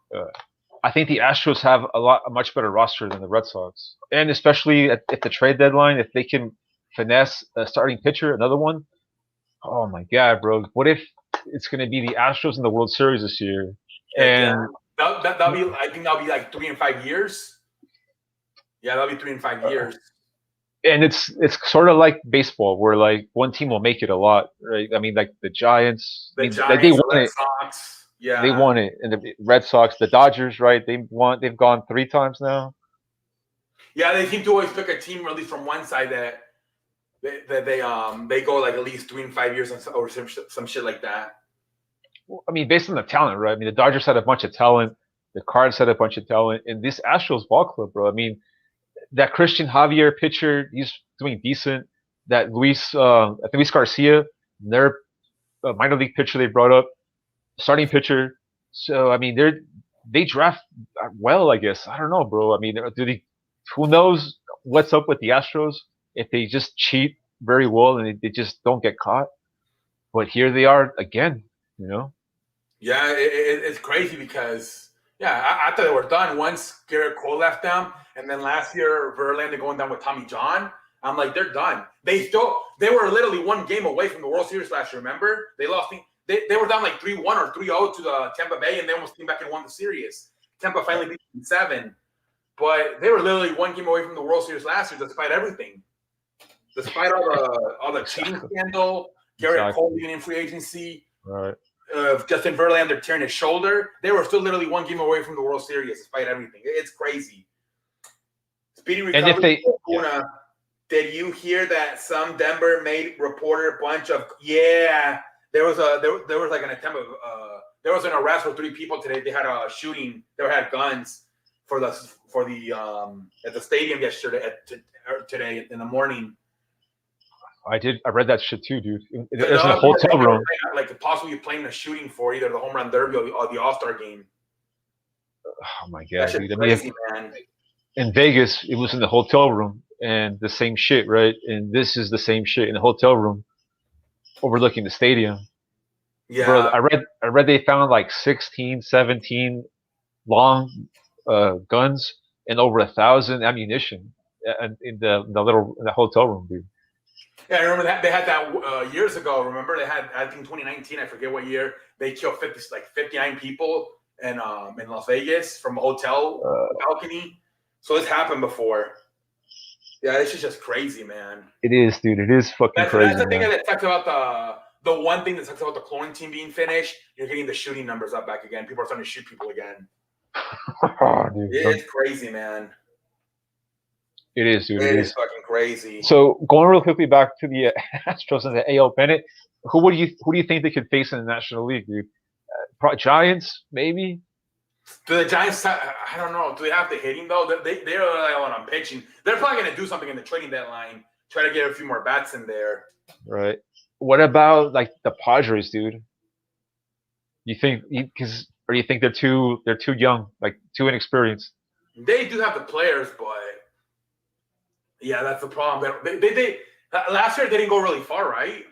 [SPEAKER 1] I think the Astros have a much better roster than the Red Sox, and especially at the trade deadline, if they can finesse a starting pitcher, another one. Oh my God, bro! What if it's going to be the Astros in the World Series this year? And
[SPEAKER 2] that'll be, I think that'll be like 3 and 5 years. Yeah, that'll be 3 and 5 years.
[SPEAKER 1] And it's sort of like baseball, where like one team will make it a lot, right? I mean, like the Giants,
[SPEAKER 2] they
[SPEAKER 1] won it.
[SPEAKER 2] Sox, yeah,
[SPEAKER 1] they won it, and the Red Sox, the Dodgers, right? They've gone 3 times now.
[SPEAKER 2] Yeah, they seem to always pick a team, at least from one side, that they go like at least 3 and 5 years or some shit like that.
[SPEAKER 1] Well, I mean, based on the talent, right? I mean, the Dodgers had a bunch of talent, the Cards had a bunch of talent, and this Astros ball club, bro. I mean, that Christian Javier pitcher, he's doing decent. That Luis Garcia, their minor league pitcher they brought up, starting pitcher. So I mean, they draft well, I guess. I don't know, bro. I mean, who knows what's up with the Astros if they just cheat very well and they just don't get caught. But here they are again, you know.
[SPEAKER 2] Yeah, it's crazy because I thought they were done once Garrett Cole left them, and then last year Verlander going down with Tommy John. I'm like, they're done. They were literally 1 game away from the World Series last year. Remember, they lost. They were down like 3-1 or 3-0 to the Tampa Bay, and they almost came back and won the series. Tampa finally beat them 7, but they were literally 1 game away from the World Series last year, despite everything, despite all the cheating scandal, Garrett Cole being in free agency.
[SPEAKER 1] Right.
[SPEAKER 2] Justin Verlander tearing his shoulder. They were still literally 1 game away from the World Series, despite everything. It's crazy. Speedy recovery. Did you hear that some Denver made reporter bunch of there was like an attempt of there was an arrest for 3 people today. They had a shooting. They had guns for the at the stadium yesterday today in the morning.
[SPEAKER 1] I read that shit too, dude. It was in a hotel room.
[SPEAKER 2] Like possibly playing a shooting for either the home run derby or the All-Star game.
[SPEAKER 1] Oh my God, dude.
[SPEAKER 2] Crazy, man.
[SPEAKER 1] In Vegas, it was in the hotel room and the same shit, right? And this is the same shit in the hotel room overlooking the stadium.
[SPEAKER 2] Yeah.
[SPEAKER 1] Bro, I read they found like 16, 17 long guns and over 1,000 ammunition in the hotel room, dude.
[SPEAKER 2] Yeah, I remember that they had that years ago. Remember they had, I think 2019, I forget what year, they killed 59 people in Las Vegas from a hotel balcony. So this happened before. Yeah, this is just crazy, man.
[SPEAKER 1] It is, dude. It is fucking crazy.
[SPEAKER 2] That's the thing that talks about the one thing that talks about the quarantine being finished. You're getting the shooting numbers up back again. People are starting to shoot people again.
[SPEAKER 1] Oh, dude,
[SPEAKER 2] it's crazy, man.
[SPEAKER 1] It is, dude. It
[SPEAKER 2] It is
[SPEAKER 1] is.
[SPEAKER 2] fucking crazy.
[SPEAKER 1] So going real quickly back to the Astros and the AL pennant, who do you think they could face in the National League, dude? Giants, maybe.
[SPEAKER 2] Do the Giants? I don't know. Do they have the hitting though? They're relying on pitching. They're probably going to do something in the trading deadline. Try to get a few more bats in there.
[SPEAKER 1] Right. What about like the Padres, dude? You think because or you think they're too young, like too inexperienced?
[SPEAKER 2] They do have the players, but yeah, that's the problem. They last year they didn't go really far, right?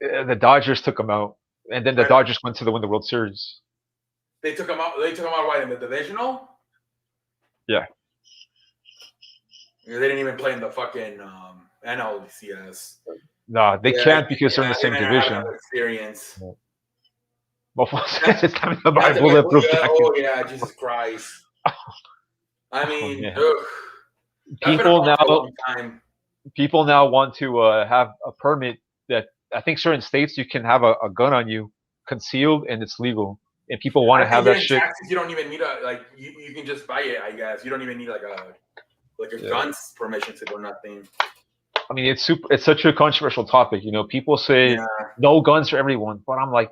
[SPEAKER 1] The Dodgers took them out, and then the
[SPEAKER 2] Right.
[SPEAKER 1] Dodgers went to the win the World Series.
[SPEAKER 2] They took them out. They took them out right in the divisional.
[SPEAKER 1] Yeah.
[SPEAKER 2] They didn't even play in the fucking NLCS.
[SPEAKER 1] No, they
[SPEAKER 2] Yeah,
[SPEAKER 1] can't because they're in the
[SPEAKER 2] they
[SPEAKER 1] same
[SPEAKER 2] didn't have enough
[SPEAKER 1] division.
[SPEAKER 2] experience.
[SPEAKER 1] Well, it's time to buy
[SPEAKER 2] That's a
[SPEAKER 1] bulletproof jacket.
[SPEAKER 2] oh yeah, Jesus Christ. I
[SPEAKER 1] Oh
[SPEAKER 2] mean,
[SPEAKER 1] man.
[SPEAKER 2] ugh, that's been a
[SPEAKER 1] People
[SPEAKER 2] problem for a
[SPEAKER 1] now
[SPEAKER 2] long time.
[SPEAKER 1] people now want to have a permit that I think certain states you can have a gun on you concealed and it's legal, and people want
[SPEAKER 2] I
[SPEAKER 1] to
[SPEAKER 2] think
[SPEAKER 1] have
[SPEAKER 2] here
[SPEAKER 1] that
[SPEAKER 2] in
[SPEAKER 1] shit.
[SPEAKER 2] Texas, you don't even need you can just buy it. I guess you don't even need like a
[SPEAKER 1] Yeah.
[SPEAKER 2] guns permission to or nothing.
[SPEAKER 1] I mean, it's such a controversial topic. People say
[SPEAKER 2] Yeah,
[SPEAKER 1] no guns for everyone, but I'm like,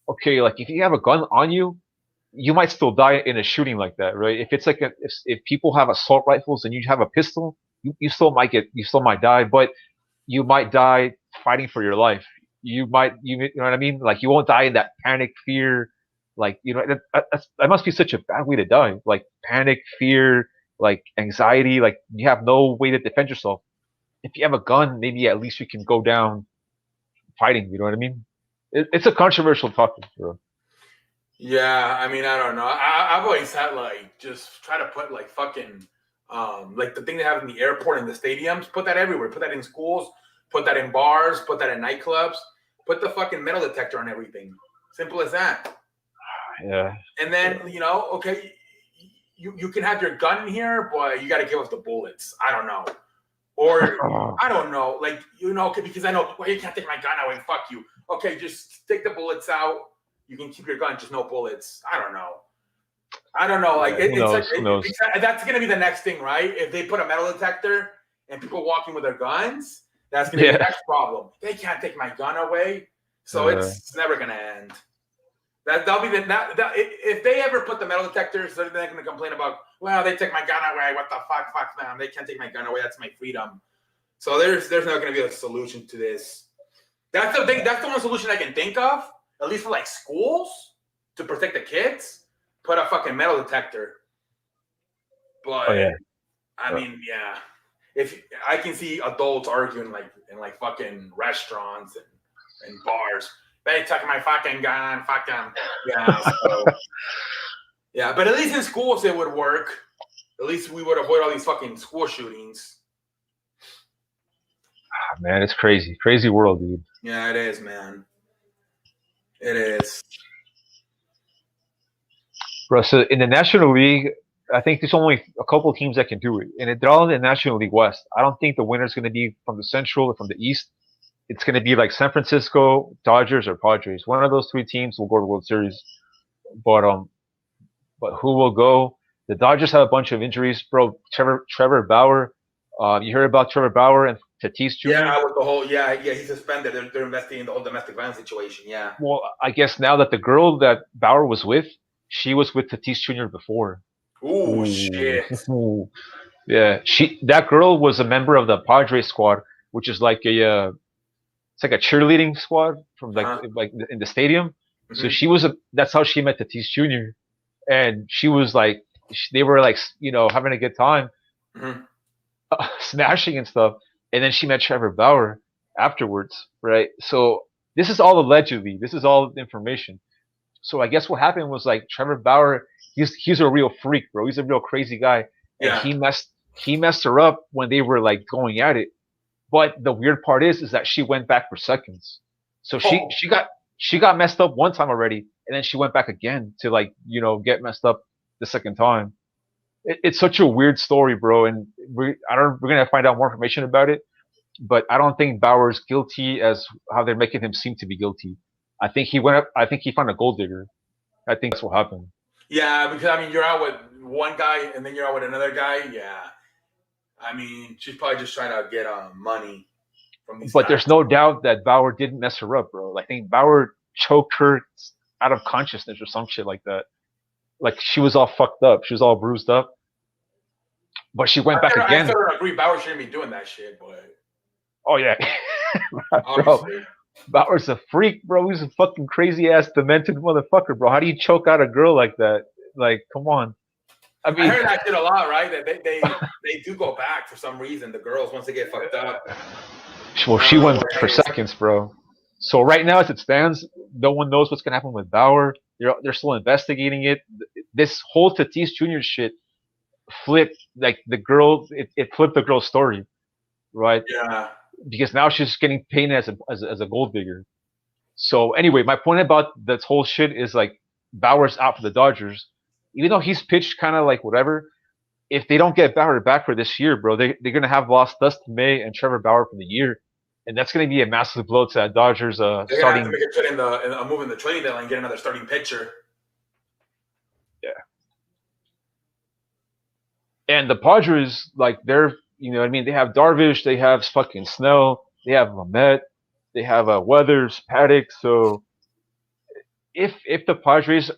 [SPEAKER 1] okay, like if you have a gun on you, you might still die in a shooting like that, right? If it's like if people have assault rifles and you have a pistol, you still might die, but you might die fighting for your life. You know what I mean? Like you won't die in that panic, fear, like that must be such a bad way to die. Like panic, fear, like anxiety, like you have no way to defend yourself. If you have a gun, maybe at least you can go down fighting. You know what I mean? It's a controversial topic, bro.
[SPEAKER 2] yeah. I mean, I don't know. I've always had like just try to put like fucking like the thing they have in the airport and the stadiums. Put that everywhere. Put that in schools. Put that in bars. Put that in nightclubs. Put the fucking metal detector on everything. Simple as that.
[SPEAKER 1] Yeah.
[SPEAKER 2] And then okay, you can have your gun in here, but you got to give us the bullets. I don't know, or I don't know, like because I know well, you can't take my gun away. Fuck you. Okay, just take the bullets out. You can keep your gun, just no bullets. I don't know. I don't know. Like
[SPEAKER 1] Yeah, who
[SPEAKER 2] it's
[SPEAKER 1] knows? Who knows?
[SPEAKER 2] that's gonna be the next thing, right? If they put a metal detector and people walking with their guns, that's gonna be the next problem. They can't take my gun away, so it's never gonna end. That'll be if they ever put the metal detectors, they're going to complain about, well, they took my gun away. What the fuck, man? They can't take my gun away. That's my freedom. So there's not going to be a solution to this. That's the thing. That's the one solution I can think of, at least for like schools to protect the kids. Put a fucking metal detector. But I mean, yeah, if I can see adults arguing like in like fucking restaurants and bars. They took my fucking gun, fuck them. Yeah, so, yeah, but at least in schools it would work. At least we would avoid all these fucking school shootings.
[SPEAKER 1] Man, it's crazy. Crazy world, dude.
[SPEAKER 2] Yeah, it is, man. It is.
[SPEAKER 1] Bro, so in the National League, I think there's only a couple of teams that can do it. And they're all in the National League West. I don't think the winner's going to be from the Central or from the East. It's going to be like San Francisco, Dodgers, or Padres. One of those three teams will go to the World Series. But who will go? The Dodgers have a bunch of injuries, bro. Trevor Bauer. You heard about Trevor Bauer and Tatis Jr.?
[SPEAKER 2] Yeah, with the whole he's suspended. They're investigating the whole domestic violence situation. Yeah.
[SPEAKER 1] Well, I guess now that the girl that Bauer was with, she was with Tatis Jr. before.
[SPEAKER 2] Ooh, shit.
[SPEAKER 1] Yeah, that girl was a member of the Padres squad, which is like it's like a cheerleading squad from like in the stadium. Mm-hmm. So that's how she met Tatis Jr. And she was like, they were like, having a good time, smashing and stuff. And then she met Trevor Bauer afterwards, right? So this is all allegedly. This is all information. So I guess what happened was like Trevor Bauer, he's a real freak, bro. He's a real crazy guy, and he messed her up when they were like going at it. But the weird part is that she went back for seconds. So she got messed up one time already, and then she went back again to like get messed up the second time. It's such a weird story, bro, and we're gonna find out more information about it. But I don't think Bauer's guilty as how they're making him seem to be guilty. I think he found a gold digger. I think that's what happened.
[SPEAKER 2] Yeah, because I mean, you're out with one guy and then you're out with another guy. Yeah, I mean, she's probably just trying to get money from these
[SPEAKER 1] But there's
[SPEAKER 2] guys.
[SPEAKER 1] no doubt that Bauer didn't mess her up, bro. I think Bauer choked her out of consciousness or some shit like that. Like she was all fucked up. She was all bruised up. But she went back
[SPEAKER 2] I
[SPEAKER 1] again.
[SPEAKER 2] still don't agree. Bauer shouldn't be doing that shit, but
[SPEAKER 1] Oh yeah, bro.
[SPEAKER 2] obviously.
[SPEAKER 1] Bauer's a freak, bro. He's a fucking crazy ass demented motherfucker, bro. How do you choke out a girl like that? Like, come on. I
[SPEAKER 2] I
[SPEAKER 1] mean,
[SPEAKER 2] heard that shit a lot, right? That they do go back for some reason. The girls once they get fucked up.
[SPEAKER 1] well, she went back for seconds, bro. So right now, as it stands, no one knows what's gonna happen with Bauer. They're still investigating it. This whole Tatis Jr. shit flipped like the girl. It flipped the girl's story, right?
[SPEAKER 2] Yeah.
[SPEAKER 1] Because now she's getting painted as a gold digger. So anyway, my point about this whole shit is like Bauer's out for the Dodgers, even though he's pitched kind of like whatever. If they don't get Bauer back for this year, bro, they're gonna have lost Dustin May and Trevor Bauer for the year, and that's gonna be a massive blow to that Dodgers
[SPEAKER 2] They're gonna
[SPEAKER 1] starting.
[SPEAKER 2] have to make a trade in a move in the trading deadline and get another starting pitcher.
[SPEAKER 1] Yeah. And the Padres, like they're, you know, what I mean, they have Darvish, they have fucking Snell, they have Lamet, they have Weathers, Paddock. So if the Padres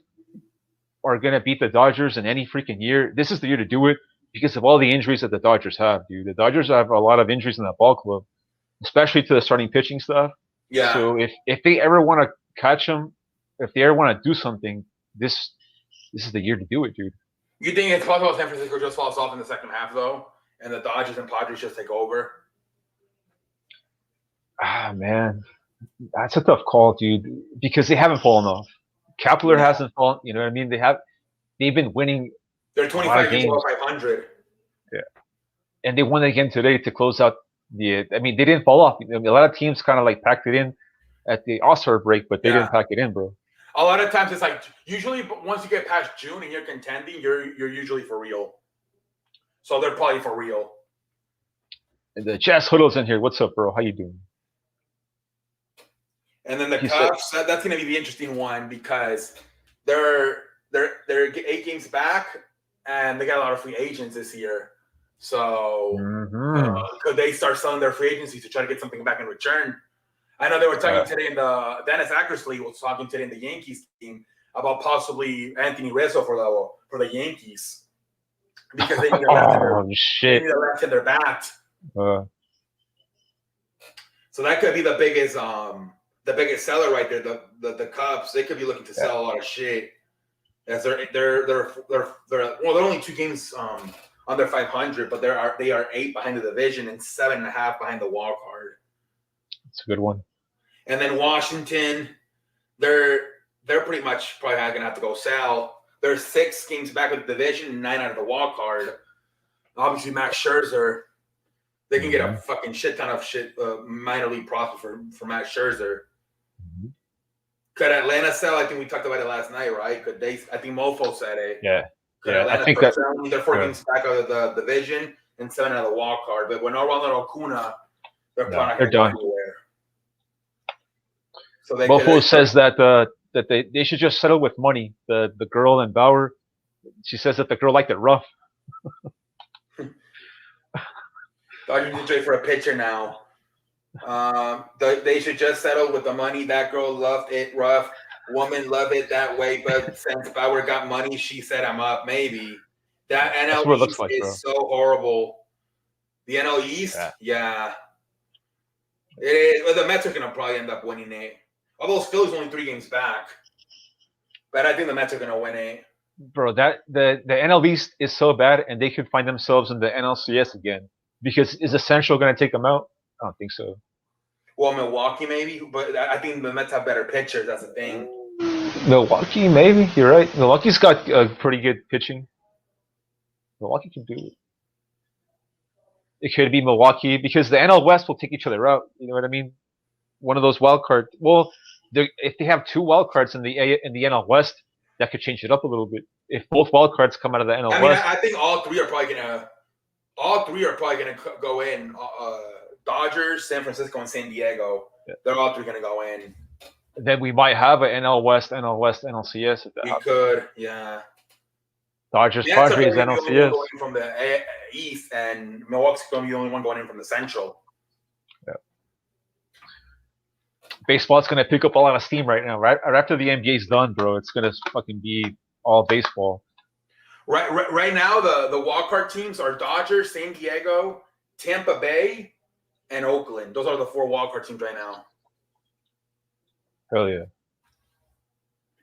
[SPEAKER 1] are gonna beat the Dodgers in any freaking year, this is the year to do it because of all the injuries that the Dodgers have, dude. The Dodgers have a lot of injuries in that ball club, especially to the starting pitching stuff.
[SPEAKER 2] Yeah.
[SPEAKER 1] So if they ever want to catch them, if they ever want to do something, this is the year to do it, dude.
[SPEAKER 2] You think it's possible San Francisco just falls off in the second half though, and the Dodgers and Padres just take over?
[SPEAKER 1] Ah man, that's a tough call, dude, because they haven't fallen off. Kepler hasn't fallen. You know what I mean? They've been winning.
[SPEAKER 2] They're 25 games over 500.
[SPEAKER 1] Yeah, and they won again today to close out the. I mean, they didn't fall off. I mean, a lot of teams kind of like packed it in at the All-Star break, but they didn't pack it in, bro.
[SPEAKER 2] A lot of times it's like usually once you get past June and you're contending, you're usually for real. So they're probably for real.
[SPEAKER 1] And the Jazz Huddle's in here. What's up, bro? How you doing?
[SPEAKER 2] And then the Cubs, that's going to be the interesting one because they're 8 games back and they got a lot of free agents this year. So could they start selling their free agency to try to get something back in return? I know they were talking today in the Dennis Eckersley was talking today in the Yankees team about possibly Anthony Rizzo for the Yankees because they need a left in their bat. So that could be the biggest seller right there. The Cubs, they could be looking to sell a lot of shit as they're only 2 games under 500, but they are 8 behind the division and 7.5 behind the wild card.
[SPEAKER 1] It's a good one.
[SPEAKER 2] And then Washington, they're pretty much probably not gonna have to go sell. They're 6 games back with the division and 9 out of the wild card. Obviously, Max Scherzer, they can get a fucking shit ton of minor league profit for Max Scherzer. Could Atlanta sell? I think we talked about it last night, right? Could they? I think Mofo said it.
[SPEAKER 1] Yeah.
[SPEAKER 2] Could Atlanta
[SPEAKER 1] I think
[SPEAKER 2] they're 4 games back out of the division and 7 out of the wild card. But with no Ronald Acuna, they're done. Anywhere. So
[SPEAKER 1] Mofo says that they should just settle with money. The girl and Bauer, she says that the girl liked it rough.
[SPEAKER 2] Dodgers need to trade for a pitcher now. They should just settle with the money. That girl loved it rough. Woman loved it that way. But since Bauer got money, she said, "I'm up." Maybe that NL East is so horrible. The NL East, yeah. It is. Well, the Mets are gonna probably end up winning it. Although Philly's only 3 games back, but I think the Mets are gonna win it.
[SPEAKER 1] Bro, that the NL East is so bad, and they could find themselves in the NLCS again. Because is Essential going to take them out? I don't think so.
[SPEAKER 2] Well, Milwaukee maybe, but I think the Mets have better pitchers. That's the thing.
[SPEAKER 1] Milwaukee, maybe. You're right. Milwaukee's got pretty good pitching. Milwaukee can do it. It could be Milwaukee because the NL West will take each other out. You know what I mean? One of those wild cards. Well, if they have 2 wild cards in the NL West, that could change it up a little bit. If both wild cards come out of the NL West,
[SPEAKER 2] I think all 3 are probably gonna. All 3 are probably going to go in. Dodgers, San Francisco, and San Diego. Yeah. They're all 3 going to go in.
[SPEAKER 1] Then we might have an NL West, NLCS.
[SPEAKER 2] We could, yeah.
[SPEAKER 1] Dodgers,
[SPEAKER 2] Mets are
[SPEAKER 1] Padres,
[SPEAKER 2] going to be the only one
[SPEAKER 1] NLCS.
[SPEAKER 2] going in from the East, and Milwaukee's going to be the only one going in from the Central.
[SPEAKER 1] Yeah. Baseball's gonna pick up a lot of steam right now. Right after the NBA's done, bro, it's gonna fucking be all baseball.
[SPEAKER 2] Right now, the wildcard teams are Dodgers, San Diego, Tampa Bay, and Oakland. Those are the 4 wildcard teams right now.
[SPEAKER 1] Hell yeah.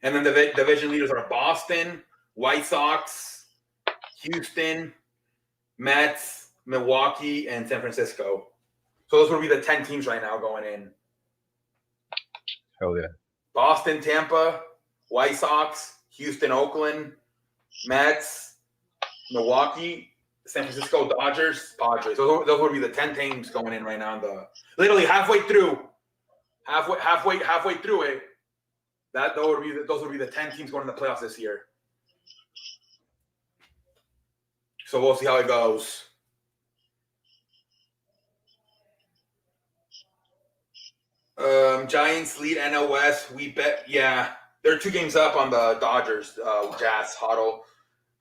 [SPEAKER 2] And then the division leaders are Boston, White Sox, Houston, Mets, Milwaukee, and San Francisco. So those would be the 10 teams right now going in.
[SPEAKER 1] Hell yeah.
[SPEAKER 2] Boston, Tampa, White Sox, Houston, Oakland, Mets, Milwaukee, San Francisco, Dodgers, Padres. Those would be the 10 teams going in right now. Literally halfway through it. Those would be the 10 teams going in the playoffs this year. So we'll see how it goes. Giants lead NL West. We bet, yeah. They're 2 games up on the Dodgers, Jazz huddle.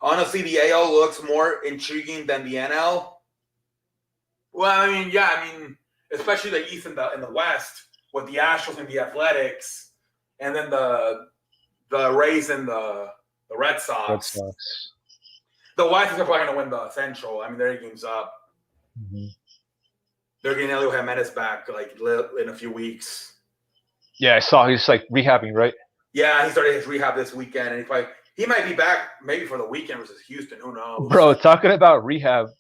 [SPEAKER 2] Honestly, the AL looks more intriguing than the NL. Well, I mean, especially the East and the West with the Astros and the Athletics, and then the Rays and the Red Sox. The White Sox are probably going to win the Central. I mean, they're 8 games up.
[SPEAKER 1] Mm-hmm.
[SPEAKER 2] They're getting Elio Jimenez back like in a few weeks.
[SPEAKER 1] Yeah, I saw he's like rehabbing, right?
[SPEAKER 2] Yeah, he started his rehab this weekend, and he might be back maybe for the weekend versus Houston. Who knows?
[SPEAKER 1] Bro, talking about rehab,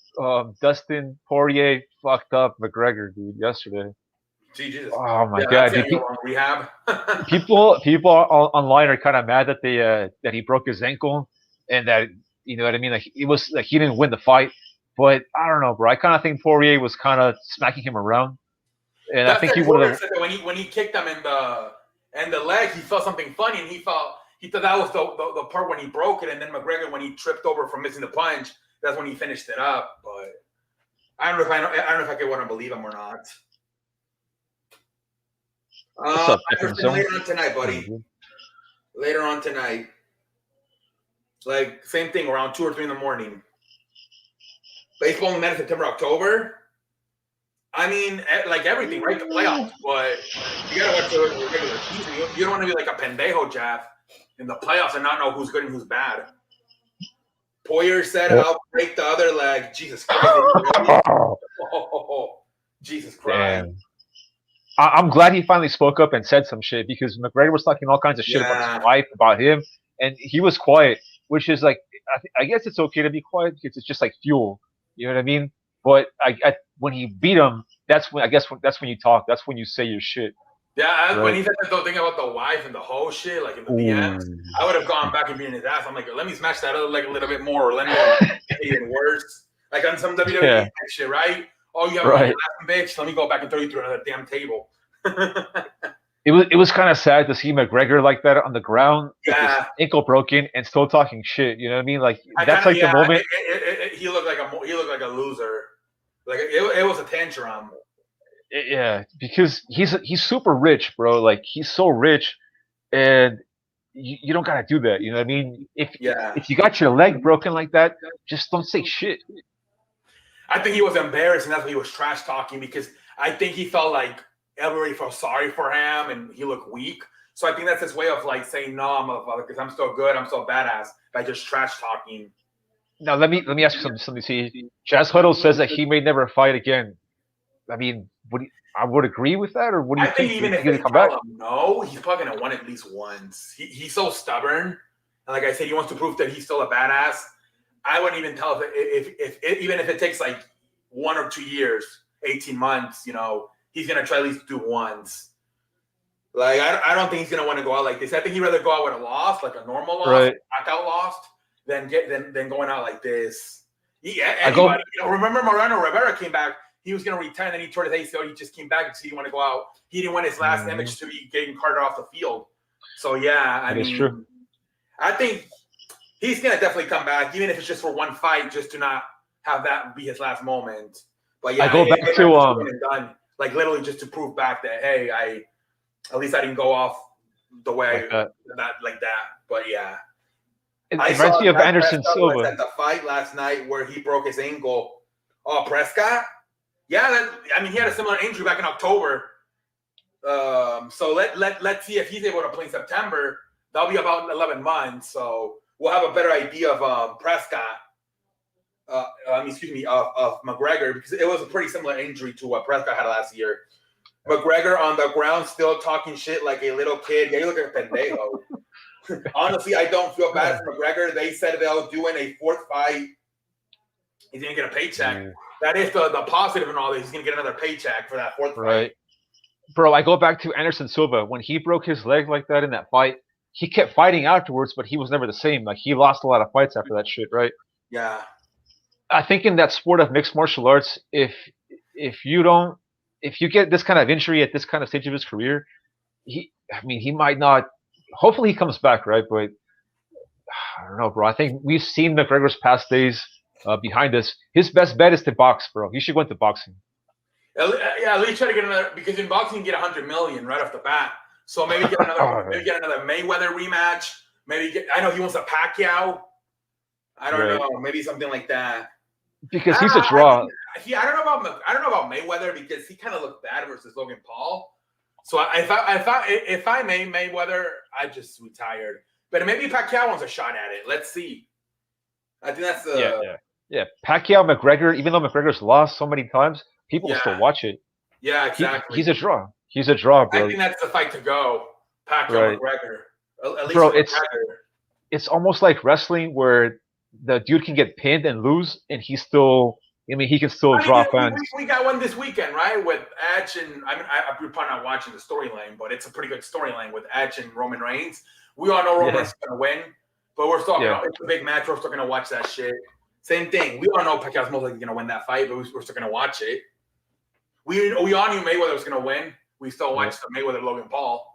[SPEAKER 1] Dustin Poirier fucked up McGregor, dude, yesterday.
[SPEAKER 2] Jesus.
[SPEAKER 1] Oh my god, dude,
[SPEAKER 2] rehab.
[SPEAKER 1] people online are kind of mad that that he broke his ankle, and that, you know what I mean, like it was like he didn't win the fight. But I don't know, bro. I kind of think Poirier was kind of smacking him around, and I think he would have.
[SPEAKER 2] When he kicked him in the leg, he felt something funny, and he thought that was the part when he broke it, and then McGregor, when he tripped over from missing the punch, that's when he finished it up. But I don't know if I could want to believe him or not.
[SPEAKER 1] What's up,
[SPEAKER 2] later on tonight, buddy. Mm-hmm. Later on tonight, like same thing, around 2 or 3 in the morning. Baseball in the September, October. I mean, like everything, right? The playoffs, but you gotta watch the regular season. You don't want to be like a pendejo, Jeff, in the playoffs and not know who's good and who's bad. Poirier said, "I'll break the other leg." Jesus Christ! Jesus Christ!
[SPEAKER 1] Damn. I'm glad he finally spoke up and said some shit, because McGregor was talking all kinds of shit about his wife, about him, and he was quiet, which is like, I guess it's okay to be quiet because it's just like fuel. You know what I mean? But when he beat him, that's when you talk. That's when you say your shit.
[SPEAKER 2] Yeah, when he said the thing about the wife and the whole shit, like in the DMs, I would have gone back and beaten his ass. I'm like, let me smash that other leg a little bit more, or let me make it even worse. Like on some WWE shit, right? Oh, you have a laughing bitch. Let me go back and throw you through another damn table.
[SPEAKER 1] It was kind of sad to see McGregor like that on the ground, with his ankle broken, and still talking shit. You know what I mean? Like that's the moment.
[SPEAKER 2] He looked like a loser. Like it was a tantrum.
[SPEAKER 1] Yeah, because he's super rich, bro. Like he's so rich, and you don't gotta do that. You know what I mean? If you got your leg broken like that, just don't say shit.
[SPEAKER 2] I think he was embarrassed, and that's why he was trash talking, because I think he felt like everybody felt sorry for him, and he looked weak. So I think that's his way of like saying, "No, motherfucker, because I'm still good, I'm still badass," by just trash talking.
[SPEAKER 1] Now let me ask you something. See, Jazz Huddle says that he may never fight again. I mean, I would agree with that, or what do you think?
[SPEAKER 2] Even if they tell him no, he's probably gonna win at least once. He's so stubborn, and like I said, he wants to prove that he's still a badass. I wouldn't even tell if even if it takes like 1 or 2 years, 18 months, you know, he's gonna try at least do once. Like I don't think he's gonna want to go out like this. I think he'd rather go out with a loss, like a normal loss, knockout loss, than going out like this. Anybody, remember Moreno Rivera came back. He was going to retire, and then he tore his ACL. He just came back because he didn't want to go out. He didn't want his last image to be getting carted off the field. So, yeah, I mean, true. I think he's going to definitely come back, even if it's just for one fight, just to not have that be his last moment. But, yeah,
[SPEAKER 1] I go back to
[SPEAKER 2] done, like, literally just to prove back that, hey, at least I didn't go off the way like that. But, yeah.
[SPEAKER 1] It
[SPEAKER 2] I
[SPEAKER 1] reminds
[SPEAKER 2] saw
[SPEAKER 1] me of
[SPEAKER 2] Dak
[SPEAKER 1] Anderson
[SPEAKER 2] Prescott was
[SPEAKER 1] Silva.
[SPEAKER 2] at the fight last night where he broke his ankle. Oh, Prescott? Yeah, he had a similar injury back in October. So let's see if he's able to play in September. That'll be about 11 months. So we'll have a better idea of Prescott. Of McGregor, because it was a pretty similar injury to what Prescott had last year. McGregor on the ground still talking shit like a little kid. Yeah, you look like a pendejo. Honestly, I don't feel bad for McGregor. They said they'll do in a fourth fight. He's gonna get a paycheck. Ooh. That is the positive in all this. He's gonna get another paycheck for that fourth fight.
[SPEAKER 1] Bro, I go back to Anderson Silva. When he broke his leg like that in that fight, he kept fighting afterwards, but he was never the same. Like, he lost a lot of fights after that shit, right?
[SPEAKER 2] Yeah.
[SPEAKER 1] I think in that sport of mixed martial arts, if you get this kind of injury at this kind of stage of his career, he might not. Hopefully he comes back, right? But I don't know, bro. I think we've seen McGregor's past days behind us. His best bet is to box, bro. He should go into boxing.
[SPEAKER 2] Yeah, at least try to get another, because in boxing you get 100 million right off the bat. So maybe get another, Mayweather rematch. I know he wants a Pacquiao. I don't know, maybe something like that.
[SPEAKER 1] Because he's a draw.
[SPEAKER 2] I don't know about Mayweather, because he kind of looked bad versus Logan Paul. So if I may Mayweather, I just retired. But maybe Pacquiao wants a shot at it. Let's see. I think that's the
[SPEAKER 1] yeah. Pacquiao, McGregor. Even though McGregor's lost so many times, people will still watch it.
[SPEAKER 2] Yeah, exactly.
[SPEAKER 1] He's a draw. He's a draw, bro.
[SPEAKER 2] I think that's the fight to go. Pacquiao, McGregor. At least
[SPEAKER 1] bro,
[SPEAKER 2] McGregor.
[SPEAKER 1] It's almost like wrestling where the dude can get pinned and lose, and he still. He can still draw fans.
[SPEAKER 2] We got one this weekend, right? With Edge and I'm probably not watching the storyline, but it's a pretty good storyline with Edge and Roman Reigns. We all know Roman's going to win, but we're still it's a big match. We're still going to watch that shit. Same thing. We all know Pacquiao's most likely going to win that fight, but we're still going to watch it. We all knew Mayweather was going to win. We still watched the Mayweather Logan Paul.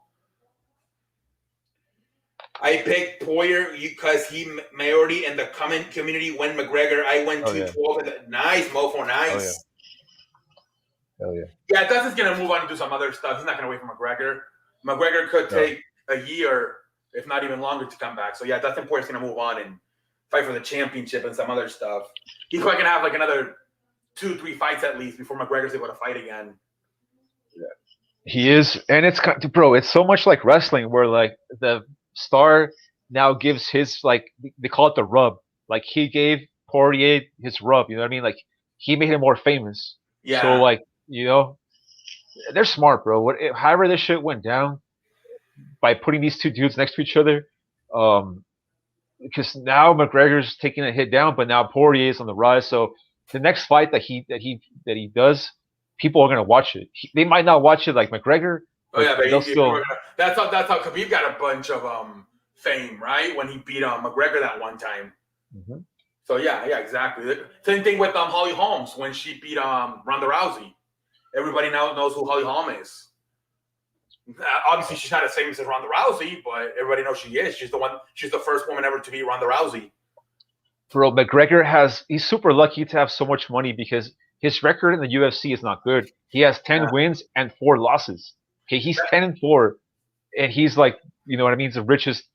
[SPEAKER 2] I picked Poirier because he majority in the community when McGregor. I went 212. Nice, Mofo, nice.
[SPEAKER 1] Hell yeah.
[SPEAKER 2] Yeah, Dustin's going to move on and do some other stuff. He's not going to wait for McGregor. McGregor could take a year, if not even longer, to come back. So, yeah, Dustin Poirier's going to move on and fight for the championship and some other stuff. He's probably going to have like another 2-3 fights at least before McGregor's able to fight again.
[SPEAKER 1] Yeah. He is. And it's so much like wrestling where like the star now gives his, like, they call it the rub. Like, he gave Poirier his rub, you know what I mean? Like, he made him more famous.
[SPEAKER 2] Yeah.
[SPEAKER 1] So, like, they're smart, bro. However this shit went down, by putting these two dudes next to each other, because now McGregor's taking a hit down, but now Poirier's on the rise. So the next fight that he does, people are gonna watch it. They might not watch it like McGregor.
[SPEAKER 2] Oh yeah, but that's how Khabib got a bunch of fame, right? When he beat McGregor that one time.
[SPEAKER 1] Mm-hmm.
[SPEAKER 2] So yeah, exactly. Same thing with Holly Holmes when she beat Ronda Rousey. Everybody now knows who Holly Holm is. Obviously, she's not as famous as Ronda Rousey, but everybody knows she is. She's the first woman ever to beat Ronda Rousey.
[SPEAKER 1] Bro, McGregor he's super lucky to have so much money because his record in the UFC is not good. He has 10 wins and 4 losses. Okay, he's 10-4, and he's like, you know what I mean? He's the richest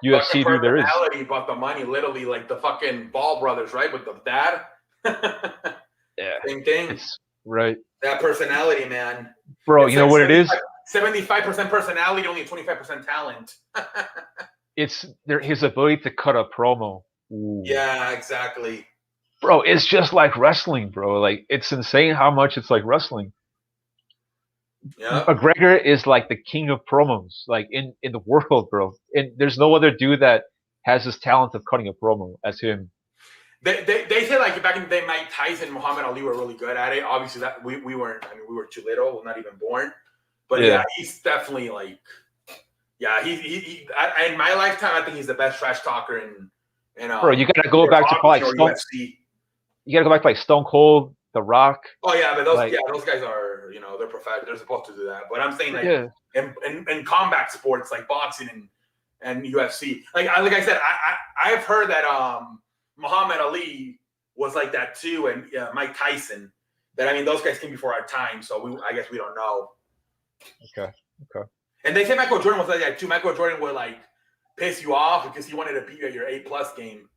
[SPEAKER 1] UFC dude there is.
[SPEAKER 2] Personality, but the money, literally, like the fucking Ball brothers, right? With the dad.
[SPEAKER 1] Yeah.
[SPEAKER 2] Same thing.
[SPEAKER 1] It's, right.
[SPEAKER 2] That personality, man.
[SPEAKER 1] Bro, you know what it is?
[SPEAKER 2] 75% personality, only 25% talent.
[SPEAKER 1] It's his ability to cut a promo.
[SPEAKER 2] Ooh. Yeah, exactly.
[SPEAKER 1] Bro, it's just like wrestling, bro. Like, it's insane how much it's like wrestling. Yeah. McGregor is like the king of promos, like in the world, bro. And there's no other dude that has this talent of cutting a promo as him.
[SPEAKER 2] They say like back in the day, Mike Tyson and Muhammad Ali were really good at it. Obviously, that we weren't. I mean, we were too little, not even born. But yeah he's definitely like, he in my lifetime, I think he's the best trash talker in
[SPEAKER 1] bro, you gotta go back to like You gotta go back to like Stone Cold, The Rock.
[SPEAKER 2] Oh yeah, but those guys are, they're professional. They're supposed to do that. But I'm saying like in combat sports like boxing and UFC, like I said, I've heard that Muhammad Ali was like that too, and Mike Tyson. That, I mean, those guys came before our time, so I guess we don't know.
[SPEAKER 1] Okay.
[SPEAKER 2] And they say Michael Jordan was like that too. Michael Jordan would like piss you off because he wanted to beat you at your A+ game.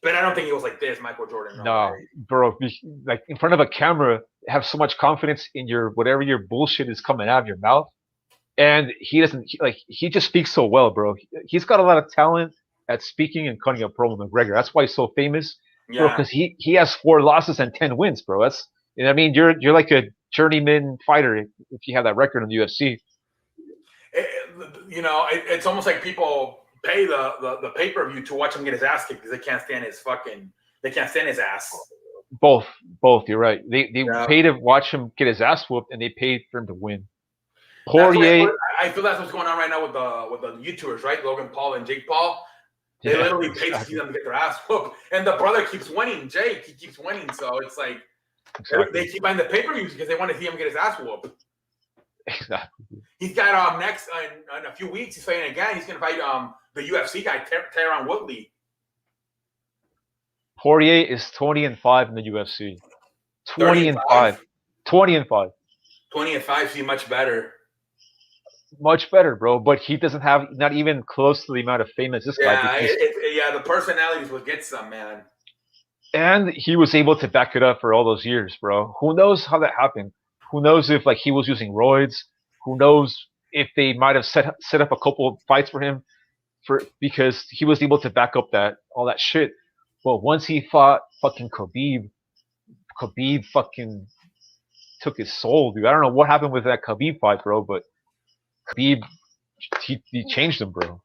[SPEAKER 2] But I don't think he was like this, Michael Jordan. No
[SPEAKER 1] No,
[SPEAKER 2] way.
[SPEAKER 1] bro, like in front of a camera, have so much confidence in your whatever your bullshit is coming out of your mouth, and he doesn't he just speaks so well, bro. He's got a lot of talent at speaking and cutting a promo, McGregor. That's why he's so famous, bro.
[SPEAKER 2] Yeah.
[SPEAKER 1] Because he has 4 losses and 10 wins, bro. That's I mean, you're like a journeyman fighter if you have that record in the UFC.
[SPEAKER 2] It's almost like people pay the pay-per-view to watch him get his ass kicked because they can't stand his ass.
[SPEAKER 1] Both. You're right. They pay to watch him get his ass whooped, and they paid for him to win. Poirier.
[SPEAKER 2] I feel that's what's going on right now with the YouTubers, right? Logan Paul and Jake Paul. They literally pay to see them get their ass whooped, and the brother keeps winning. Jake, he keeps winning, so it's like they keep buying the pay-per-views because they want to see him get his ass whooped.
[SPEAKER 1] Exactly.
[SPEAKER 2] He's got next in a few weeks. He's fighting again. He's going to fight the UFC guy Tyron Woodley.
[SPEAKER 1] Poirier is 20-5 in the UFC. 20-5. 20-5.
[SPEAKER 2] 20-5. See, much better.
[SPEAKER 1] Much better, bro. But he doesn't have not even close to the amount of fame as this guy.
[SPEAKER 2] The personalities will get some, man.
[SPEAKER 1] And he was able to back it up for all those years, bro. Who knows how that happened? Who knows if he was using roids? Who knows if they might have set up a couple of fights for him because he was able to back up all that shit. But once he fought fucking Khabib fucking took his soul, dude. I don't know what happened with that Khabib fight, bro, but Khabib he changed him, bro.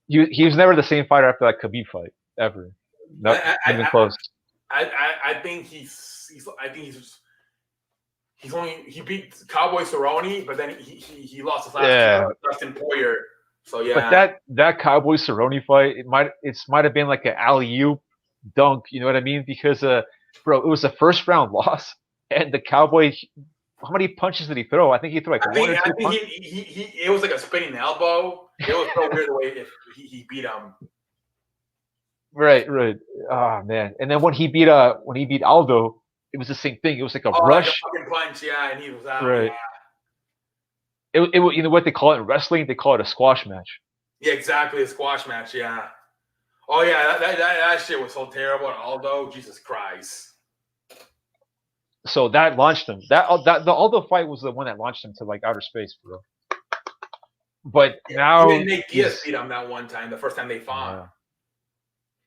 [SPEAKER 1] He was never the same fighter after that Khabib fight ever. Not even close.
[SPEAKER 2] I think he beat Cowboy Cerrone, but then he lost his last to Dustin Poirier. So yeah.
[SPEAKER 1] But that Cowboy Cerrone fight, it might have been like an alley-oop dunk, you know what I mean? Because bro, it was a first round loss, and the Cowboy, how many punches did he throw? I think he threw like one or two punches.
[SPEAKER 2] It was like a spinning elbow. It was so weird the way he beat him.
[SPEAKER 1] Right. Oh man. And then when he beat Aldo, it was the same thing. It was like a rush.
[SPEAKER 2] Like a fucking punch, yeah, and he was out.
[SPEAKER 1] Right.
[SPEAKER 2] Yeah.
[SPEAKER 1] It you know what they call it in wrestling? They call it a squash match.
[SPEAKER 2] Yeah, exactly, a squash match. Yeah. Oh yeah, that shit was so terrible. And Aldo, Jesus Christ.
[SPEAKER 1] So that launched him. The Aldo fight was the one that launched him to outer space, bro. But now
[SPEAKER 2] Nate Diaz beat him that one time. The first time they fought.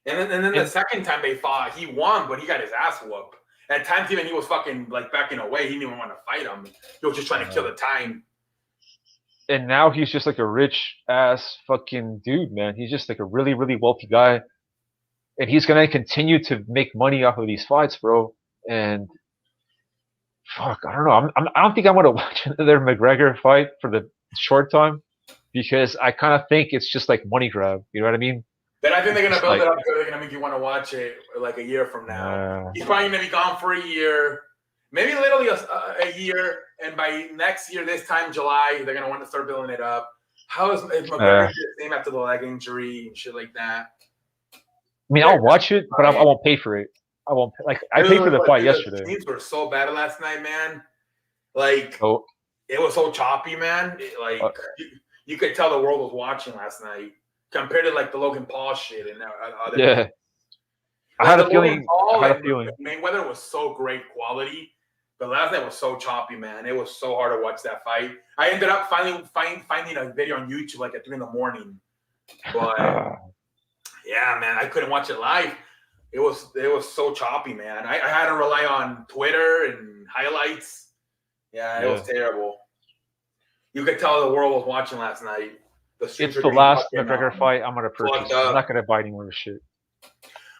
[SPEAKER 2] Yeah. And then the second time they fought, he won, but he got his ass whooped. At times, even he was fucking backing away. He didn't even want to fight him. He was just trying to kill the time.
[SPEAKER 1] And now he's just like a rich ass fucking dude, man. He's just like a really, really wealthy guy, and he's gonna continue to make money off of these fights, bro. And fuck, I don't know. I don't think I'm gonna watch another McGregor fight for the short time because I kind of think it's just like money grab. You know what I mean?
[SPEAKER 2] Then I think they're gonna build it up. They're gonna make you want to watch it like a year from now. He's probably gonna be gone for a year, maybe literally a year. And by next year, this time July, they're gonna want to start building it up. How is McGregor the same after the leg injury and shit like that?
[SPEAKER 1] I mean, I'll watch it, but I won't pay for it. I won't I paid for the fight yesterday.
[SPEAKER 2] The teams were so bad last night, man. It was so choppy, man. You could tell the world was watching last night. Compared to the Logan Paul shit and other.
[SPEAKER 1] Yeah, I had a feeling.
[SPEAKER 2] Mayweather was so great quality, but last night was so choppy, man. It was so hard to watch that fight. I ended up finally finding a video on YouTube at 3 a.m. But yeah, man, I couldn't watch it live. It was so choppy, man. I had to rely on Twitter and highlights. Yeah, it was terrible. You could tell the world was watching last night.
[SPEAKER 1] It's the last McGregor fight I'm gonna purchase. I'm not gonna buy any more shit.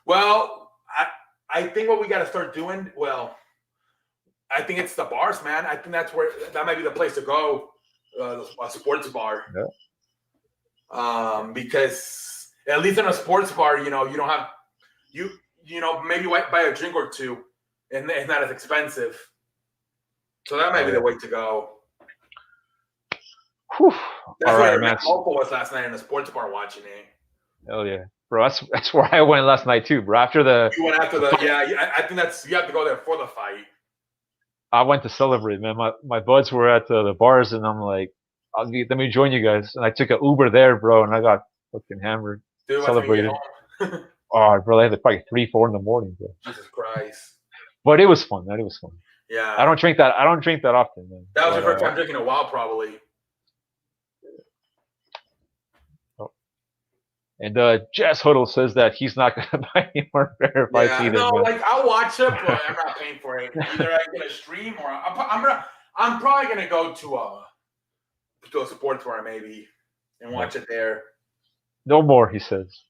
[SPEAKER 2] Well, I think what we gotta start doing. Well, I think it's the bars, man. I think that might be the place to go. A sports bar. Yeah. Because at least in a sports bar, you don't have maybe buy a drink or two, and it's not as expensive. So that might be the way to go.
[SPEAKER 1] Whew.
[SPEAKER 2] That's where Mopo was last night in a sports bar watching it.
[SPEAKER 1] Hell yeah, bro! That's where I went last night too, bro.
[SPEAKER 2] You went after I think you have to go there for the fight.
[SPEAKER 1] I went to celebrate, man. My buds were at the bars, and I'm like, let me join you guys. And I took an Uber there, bro, and I got fucking hammered.
[SPEAKER 2] Dude, what time you get
[SPEAKER 1] Celebrated.
[SPEAKER 2] home?
[SPEAKER 1] Oh, bro, I had like 3, 4 in the morning, bro.
[SPEAKER 2] Jesus Christ.
[SPEAKER 1] But it was fun, man. It was fun.
[SPEAKER 2] Yeah.
[SPEAKER 1] I don't drink that often, man.
[SPEAKER 2] That was your first time drinking in a while, probably.
[SPEAKER 1] And Jazz Huddle says that he's not gonna buy any more verified
[SPEAKER 2] Yeah,
[SPEAKER 1] seated,
[SPEAKER 2] no,
[SPEAKER 1] man.
[SPEAKER 2] like I'll watch it, but I'm not paying for it. Either I get a stream or I'm probably gonna go to a sports bar maybe and watch it there.
[SPEAKER 1] No more, he says.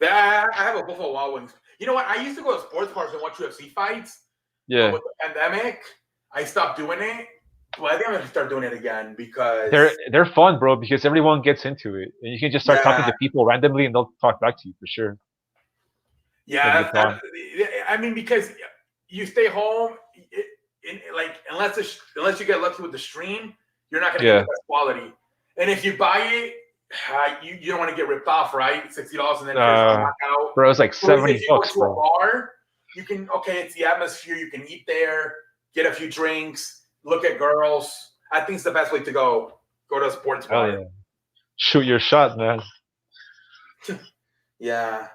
[SPEAKER 2] I have a Buffalo Wild Wings. You know what? I used to go to sports bars and watch UFC fights.
[SPEAKER 1] Yeah.
[SPEAKER 2] But with the pandemic, I stopped doing it. Well, I think I'm gonna start doing it again because
[SPEAKER 1] they're fun, bro, because everyone gets into it, and you can just start talking to people randomly, and they'll talk back to you for sure.
[SPEAKER 2] Yeah, I mean, because you stay home, like unless you get lucky with the stream, you're not gonna get the best quality. And if you buy it, you don't want to get ripped off, right? $60 and then knock out.
[SPEAKER 1] Bro, it's like $70,
[SPEAKER 2] go to
[SPEAKER 1] bro.
[SPEAKER 2] A bar, you can it's the atmosphere. You can eat there, get a few drinks, look at girls. I think it's the best way to go. Go to a sports bar.
[SPEAKER 1] Yeah. Shoot your shot, man.
[SPEAKER 2] Yeah.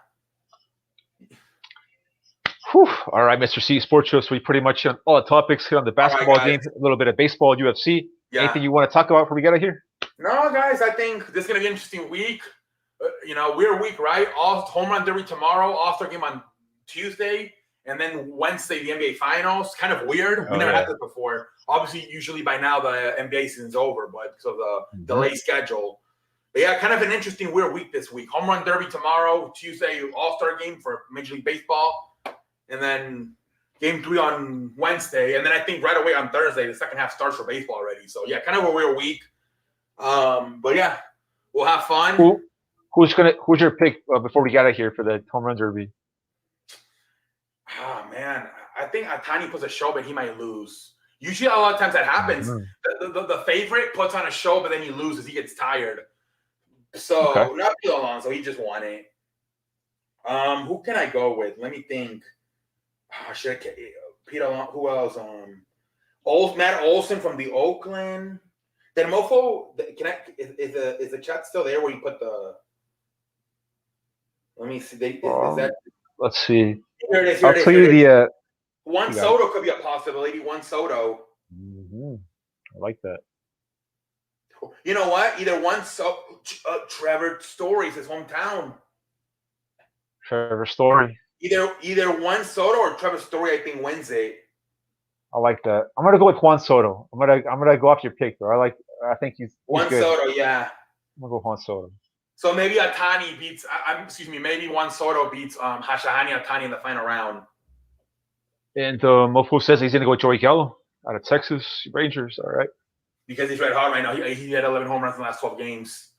[SPEAKER 1] Whew. All right, Mr. C, Sports Show. So we pretty much hit on all the topics, hit on the basketball game, a little bit of baseball, UFC. Yeah. Anything you want to talk about before we get out of here?
[SPEAKER 2] No, guys, I think this is going to be an interesting week. Weird week, right? Home run derby tomorrow, All-Star game on Tuesday, and then Wednesday, the NBA Finals. Kind of weird. We never had this before. Obviously, usually by now the NBA season's over, but because of the delayed schedule. But yeah, kind of an interesting, weird week this week. Home run derby tomorrow, Tuesday, All-Star game for Major League Baseball, and then Game 3 on Wednesday, and then I think right away on Thursday, the second half starts for baseball already. So yeah, kind of a weird week. But yeah, we'll have fun.
[SPEAKER 1] Who's your pick before we get out of here for the home run derby?
[SPEAKER 2] Oh man, I think Atani puts a show, but he might lose. Usually, a lot of times that happens. The favorite puts on a show, but then he loses. He gets tired. So not Pete Alonso. He just won it. Who can I go with? Let me think. Pete Alonso. Who else? Matt Olson from the Oakland. Then Mofo. Is the chat still there? Where you put the? Let me see. Is that?
[SPEAKER 1] Let's see.
[SPEAKER 2] Here it is.
[SPEAKER 1] I'll tell you the.
[SPEAKER 2] Juan Soto could be a possibility. Juan Soto.
[SPEAKER 1] Mm-hmm. I like that.
[SPEAKER 2] You know what? Either Trevor Story's his hometown.
[SPEAKER 1] Trevor Story.
[SPEAKER 2] Either Juan Soto or Trevor Story, I think, wins it.
[SPEAKER 1] I like that. I'm gonna go with Juan Soto. I'm gonna go off your pick, bro. I think he's
[SPEAKER 2] Juan
[SPEAKER 1] good.
[SPEAKER 2] Soto, yeah.
[SPEAKER 1] I'm gonna go Juan Soto.
[SPEAKER 2] So maybe Atani beats. Maybe Juan Soto beats Hashahani Atani in the final round.
[SPEAKER 1] And Mofo says he's gonna go with Joey Gallo out of Texas Rangers. All right.
[SPEAKER 2] Because he's red hot right now. He had 11 home runs in the last 12 games.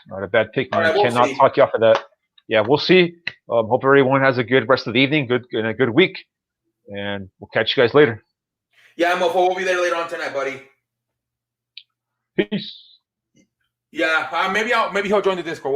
[SPEAKER 1] Not a bad pick, man. Cannot talk you off of that. Yeah, we'll see. Hope everyone has a good rest of the evening, a good week, and we'll catch you guys later.
[SPEAKER 2] Yeah, Mofo, we'll be there later on tonight, buddy.
[SPEAKER 1] Peace.
[SPEAKER 2] Yeah, maybe he'll join the Discord.